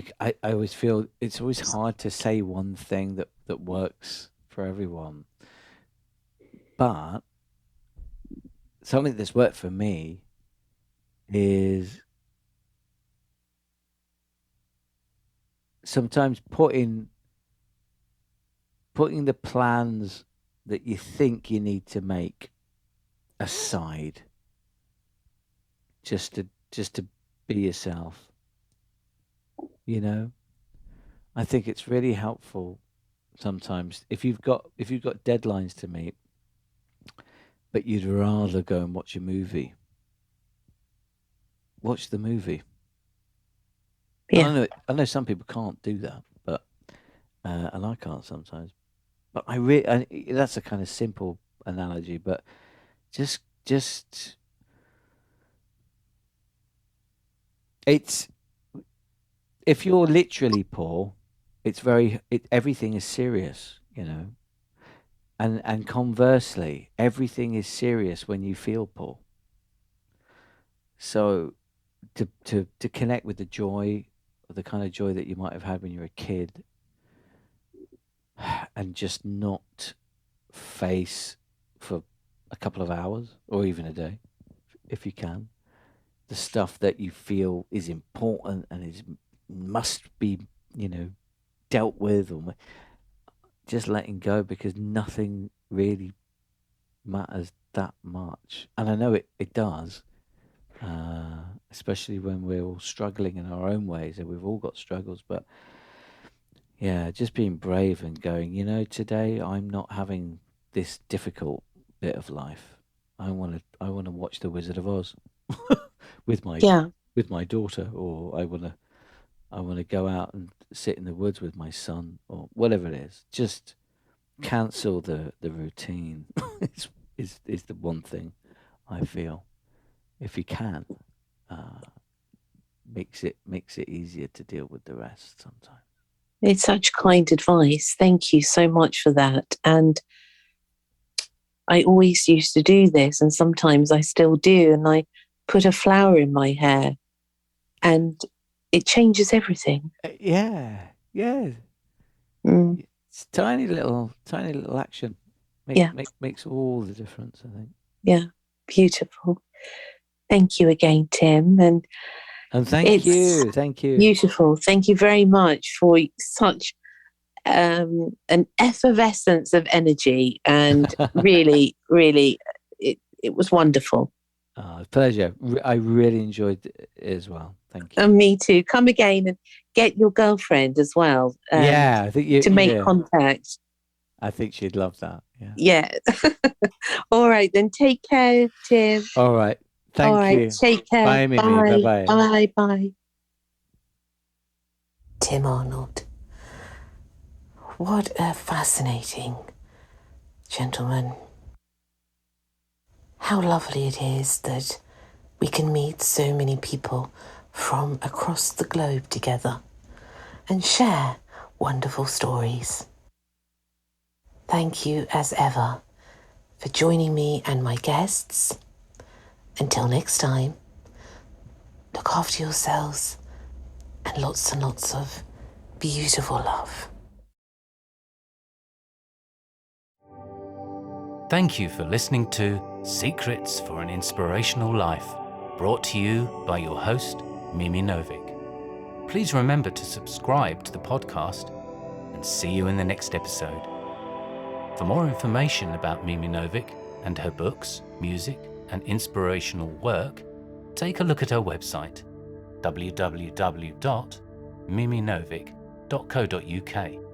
like I always feel it's always hard to say one thing that works for everyone. But something that's worked for me is sometimes putting the plans that you think you need to make aside, just to be yourself. You know, I think it's really helpful sometimes if you've got deadlines to meet, but you'd rather go and watch a movie. Watch the movie. Yeah. I know some people can't do that, but and I can't sometimes. But that's a kind of simple analogy, but just it's if you're literally poor, everything is serious, and conversely, everything is serious when you feel poor. So to connect with the joy, or the kind of joy that you might have had when you were a kid, and just not face for a couple of hours or even a day, if you can, the stuff that you feel is important and must be, dealt with, or just letting go, because nothing really matters that much. And I know it does, especially when we're all struggling in our own ways, and we've all got struggles. But yeah, just being brave and going, today I'm not having this difficult bit of life. I want to watch The Wizard of Oz with my Yeah. with my daughter, or I want to go out and sit in the woods with my son, or whatever it is. Just cancel the routine. is the one thing I feel, if you can, uh, makes it easier to deal with the rest sometimes. It's such kind advice. Thank you so much for that. And I always used to do this, and sometimes I still do. And I put a flower in my hair, and it changes everything. Yeah, yeah. Mm, It's tiny little action yeah, makes all the difference, I think. yeah. Beautiful. Thank you again, Tim. And And thank it's you, thank you. beautiful. Thank you very much for such an effervescence of energy. And really, really, it was wonderful. Pleasure. I really enjoyed it as well. Thank you. And me too. Come again and get your girlfriend as well, Yeah, I think to make contact. I think she'd love that. Yeah. Yeah. All right, then take care, Tim. All right. All Thank right, you. take care. Bye, Mimi. Bye Bye. bye. Bye. Bye. Tim Arnold. What a fascinating gentleman. How lovely it is that we can meet so many people from across the globe together and share wonderful stories. Thank you, as ever, for joining me and my guests. Until next time, look after yourselves and lots of beautiful love. Thank you for listening to Secrets for an Inspirational Life, brought to you by your host, Mimi Novic. Please remember to subscribe to the podcast, and see you in the next episode. For more information about Mimi Novic and her books, music, and inspirational work, take a look at her website, www.miminovic.co.uk.